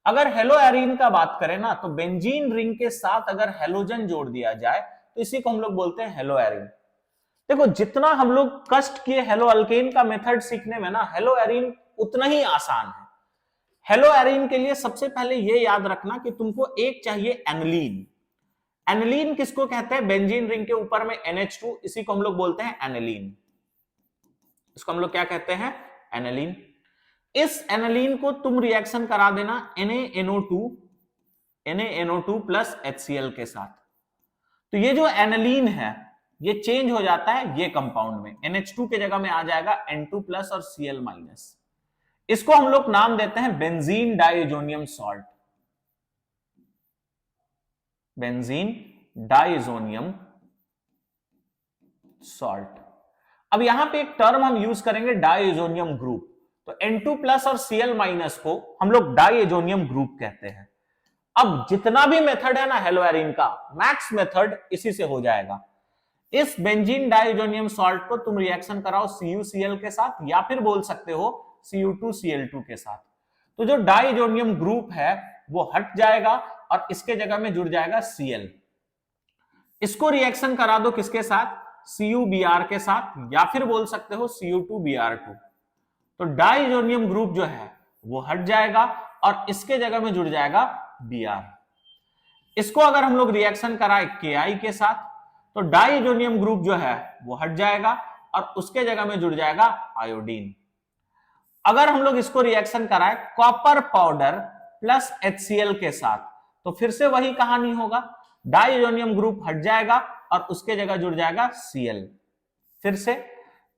अगर हेलोएरिन का बात करें ना तो बेंजीन रिंग के साथ अगर हेलोजन जोड़ दिया जाए तो इसी को हम लोग बोलते हैं हेलोएरिन। देखो जितना हम लोग कष्ट किए हेलो अल्केन का मेथड सीखने में ना, हेलोएरिन उतना ही आसान है। हेलोएरिन के लिए सबसे पहले ये याद रखना कि तुमको एक चाहिए एनिलीन। एनिलीन किसको कहते हैं? बेंजीन रिंग के ऊपर में NH2, इसी को हम लोग बोलते हैं एनिलीन। इसको हम लोग क्या कहते हैं? एनिलीन। इस एनिलीन को तुम रिएक्शन करा देना NaNO2 प्लस HCl के साथ। तो ये जो एनिलीन है ये चेंज हो जाता है ये कंपाउंड में, NH2 के जगह में आ जाएगा N2 प्लस और Cl माइनस। इसको हम लोग नाम देते हैं benzene diazonium salt. Benzene diazonium salt. अब यहां पे एक टर्म हम यूज करेंगे डाइएजोनियम ग्रुप। तो N2 प्लस और Cl माइनस को हम लोग डाइएजोनियम ग्रुप कहते हैं। अब जितना भी मेथड है ना हेलोएरिन का, मैक्स मेथड इसी से हो जाएगा। इस बेंजीन डाइएजोनियम सॉल्ट को तुम रिएक्शन कराओ CuCl के साथ या फिर बोल सकते हो Cu2Cl2 के साथ। तो जो डाइएजोनियम ग्रुप है वो हट जाएगा और इसके जगह में जुड़ जाएगा Cl। इसको रिएक्शन करा दो किसके साथ? CuBr के साथ या फिर बोल सकते हो Cu2Br2। तो डाइजोनियम ग्रुप जो है वो हट जाएगा और इसके जगह में जुड़ जाएगा Br। इसको अगर हम लोग रिएक्शन कराए Ki के साथ तो डाइजोनियम ग्रुप जो है वो हट जाएगा और उसके जगह में जुड़ जाएगा आयोडीन। अगर हम लोग इसको रिएक्शन कराए कॉपर पाउडर प्लस HCl के साथ तो फिर से वही कहानी होगा, डाइजोनियम ग्रुप हट जाएगा और उसके जगह जुड़ जाएगा Cl। फिर से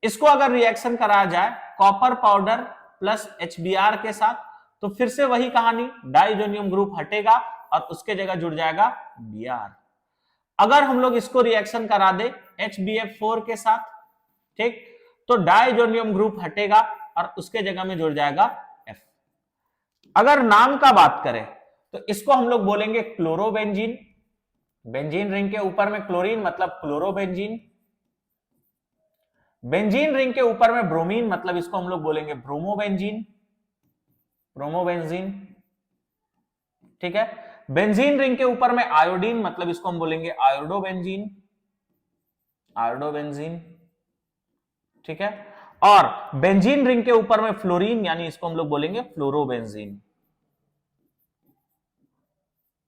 इसको अगर रिएक्शन कराया जाए कॉपर पाउडर प्लस HBr के साथ तो फिर से वही कहानी, डाइजोनियम ग्रुप हटेगा और उसके जगह जुड़ जाएगा Br। अगर हम लोग इसको रिएक्शन करा दे HBF4 के साथ, ठीक, तो डाइजोनियम ग्रुप हटेगा और उसके जगह में जुड़ जाएगा F। अगर नाम का बात करें तो इसको हम लोग बोलेंगे क्लोरोबेंजीन। बेंजीन रिंग के ऊपर में क्लोरीन मतलब क्लोरोबेंजीन। बेंजीन रिंग के ऊपर में ब्रोमीन मतलब इसको हम लोग बोलेंगे ब्रोमोबेंजीन, ब्रोमोबेंजीन, ठीक है। बेंजीन रिंग के ऊपर में आयोडीन मतलब इसको हम बोलेंगे आयोडोबेंजीन, आयोडोबेंजीन, ठीक है। और बेंजीन रिंग के ऊपर में फ्लोरीन यानी इसको हम लोग बोलेंगे फ्लोरोबेंजीन।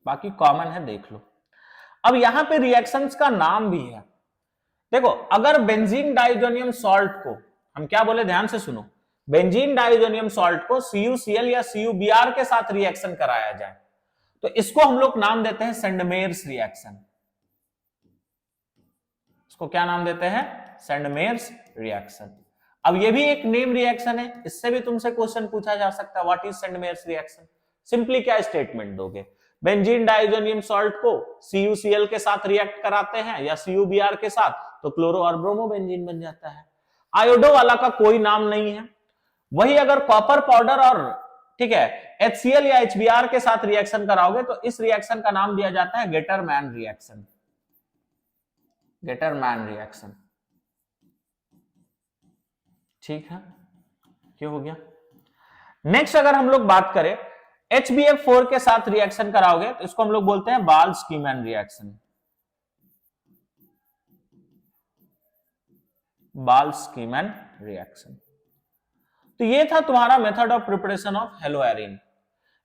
बाकी कॉमन है, देख लो। अब यहां पे रिएक्शंस का नाम भी है। देखो, अगर बेंजीन डाइजोनियम सॉल्ट को हम क्या बोले, ध्यान से सुनो, बेंजीन डाइजोनियम सॉल्ट को CuCl या CuBr के साथ रिएक्शन कराया जाए तो इसको हम लोग नाम देते हैं सेंडमेयर्स रिएक्शन। इसको क्या नाम देते हैं, सेंडमेयर्स रिएक्शन। अब ये भी एक नेम रिएक्शन है, इससे भी तुमसे क्वेश्चन पूछा जा सकता है, व्हाट इज सेंडमेयर्स रिएक्शन। सिंपली क्या स्टेटमेंट दोगे, बेंजीन डाइजोनियम सॉल्ट को CuCl के साथ रिएक्ट कराते हैं या CuBr के साथ तो क्लोरो और ब्रोमोबेंजीन बन जाता है। आयोडो वाला का कोई नाम नहीं है। वही अगर कॉपर पाउडर और, ठीक है, HCl या HBr के साथ रिएक्शन कराओगे तो इस रिएक्शन का नाम दिया जाता है गेटरमैन रिएक्शन, गेटरमैन रिएक्शन, ठीक है। क्यों हो गया। नेक्स्ट अगर हम लोग बात करें HBF4 के साथ रिएक्शन कराओगे तो इसको हम लोग बोलते हैं बाल्स-कीमैन रिएक्शन, बाल्स-कीमैन रिएक्शन। तो ये था तुम्हारा मेथड ऑफ प्रिपरेशन ऑफ हेलोएरिन।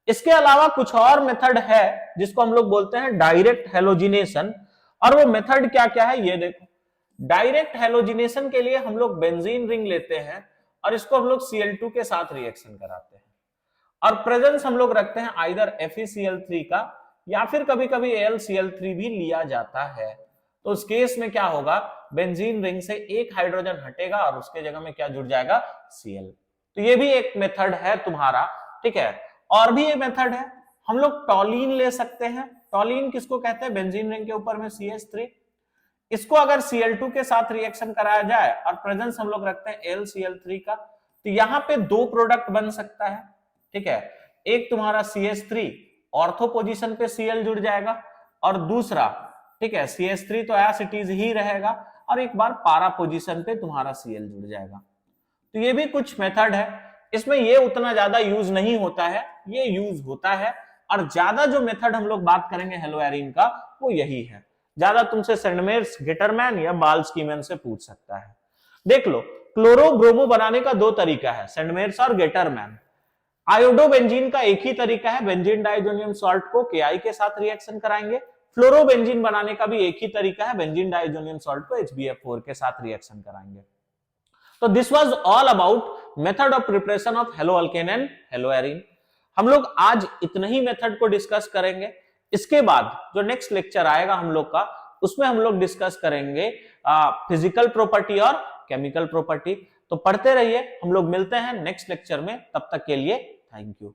इसके अलावा कुछ और मेथड है जिसको हम लोग बोलते हैं डायरेक्ट हेलोजिनेशन। और वो मेथड क्या क्या है ये देखो। डायरेक्ट हेलोजिनेशन के लिए हम लोग बेंजीन रिंग लेते हैं और इसको हम लोग Cl2 के साथ रिएक्शन कराते हैं और प्रेजेंस हम लोग रखते हैं आइदर FeCl3 का या फिर कभी कभी AlCl3 भी लिया जाता है। तो उस केस में क्या होगा, बेंजीन रिंग से एक हाइड्रोजन हटेगा और उसके जगह में क्या जुड़ जाएगा, Cl। तो ये भी एक मेथड है तुम्हारा, ठीक है। और भी एक मेथड है, हम लोग टॉलिन ले सकते हैं। टॉलिन किसको कहते हैं, बेंजीन रिंग के ऊपर में CH3, इसको अगर Cl2 के साथ रिएक्शन कराया जाए और प्रेजेंस हम लोग रखते हैं AlCl3 का तो यहां पे दो प्रोडक्ट बन सकता है, ठीक है। एक तुम्हारा CH3 ऑर्थो पोजीशन पे Cl जुड़ जाएगा और दूसरा, ठीक है, CH3 तो एज इट इज ही रहेगा और एक बार पारा पोजीशन पे तुम्हारा Cl जुड़ जाएगा। तो ये भी कुछ मेथड है, इसमें ये उतना ज्यादा यूज नहीं होता है, ये यूज होता है। और ज्यादा जो मेथड हम लोग बात करेंगे हेलोएरिन का वो यही है। ज्यादा तुमसे सेंडमेयर्स, गेटरमैन या बाल्स-कीमैन से पूछ सकता है। देख लो, क्लोरो ब्रोमो बनाने का दो तरीका है, सेंडमेयर्स और गेटरमैन। आयोडोबेंजीन का एक ही तरीका है, बेंजीन डाइजोनियम सॉल्ट को Ki के साथ रिएक्शन कराएंगे। फ्लोरोबेंजीन बनाने का भी एक ही तरीका है, बेंजीन डाइजोनियम सॉल्ट को HBF4 के साथ रिएक्शन कराएंगे। तो this was all about method of preparation of haloalkane and haloarene. हम लोग आज इतने ही मेथड को डिस्कस करेंगे। इसके बाद जो नेक्स्ट लेक्चर आएगा हम लोग का, उसमें हम लोग डिस्कस करेंगे फिजिकल प्रॉपर्टी और केमिकल प्रॉपर्टी। तो पढ़ते रहिए, हम लोग मिलते हैं नेक्स्ट लेक्चर में, तब तक के लिए थैंक यू।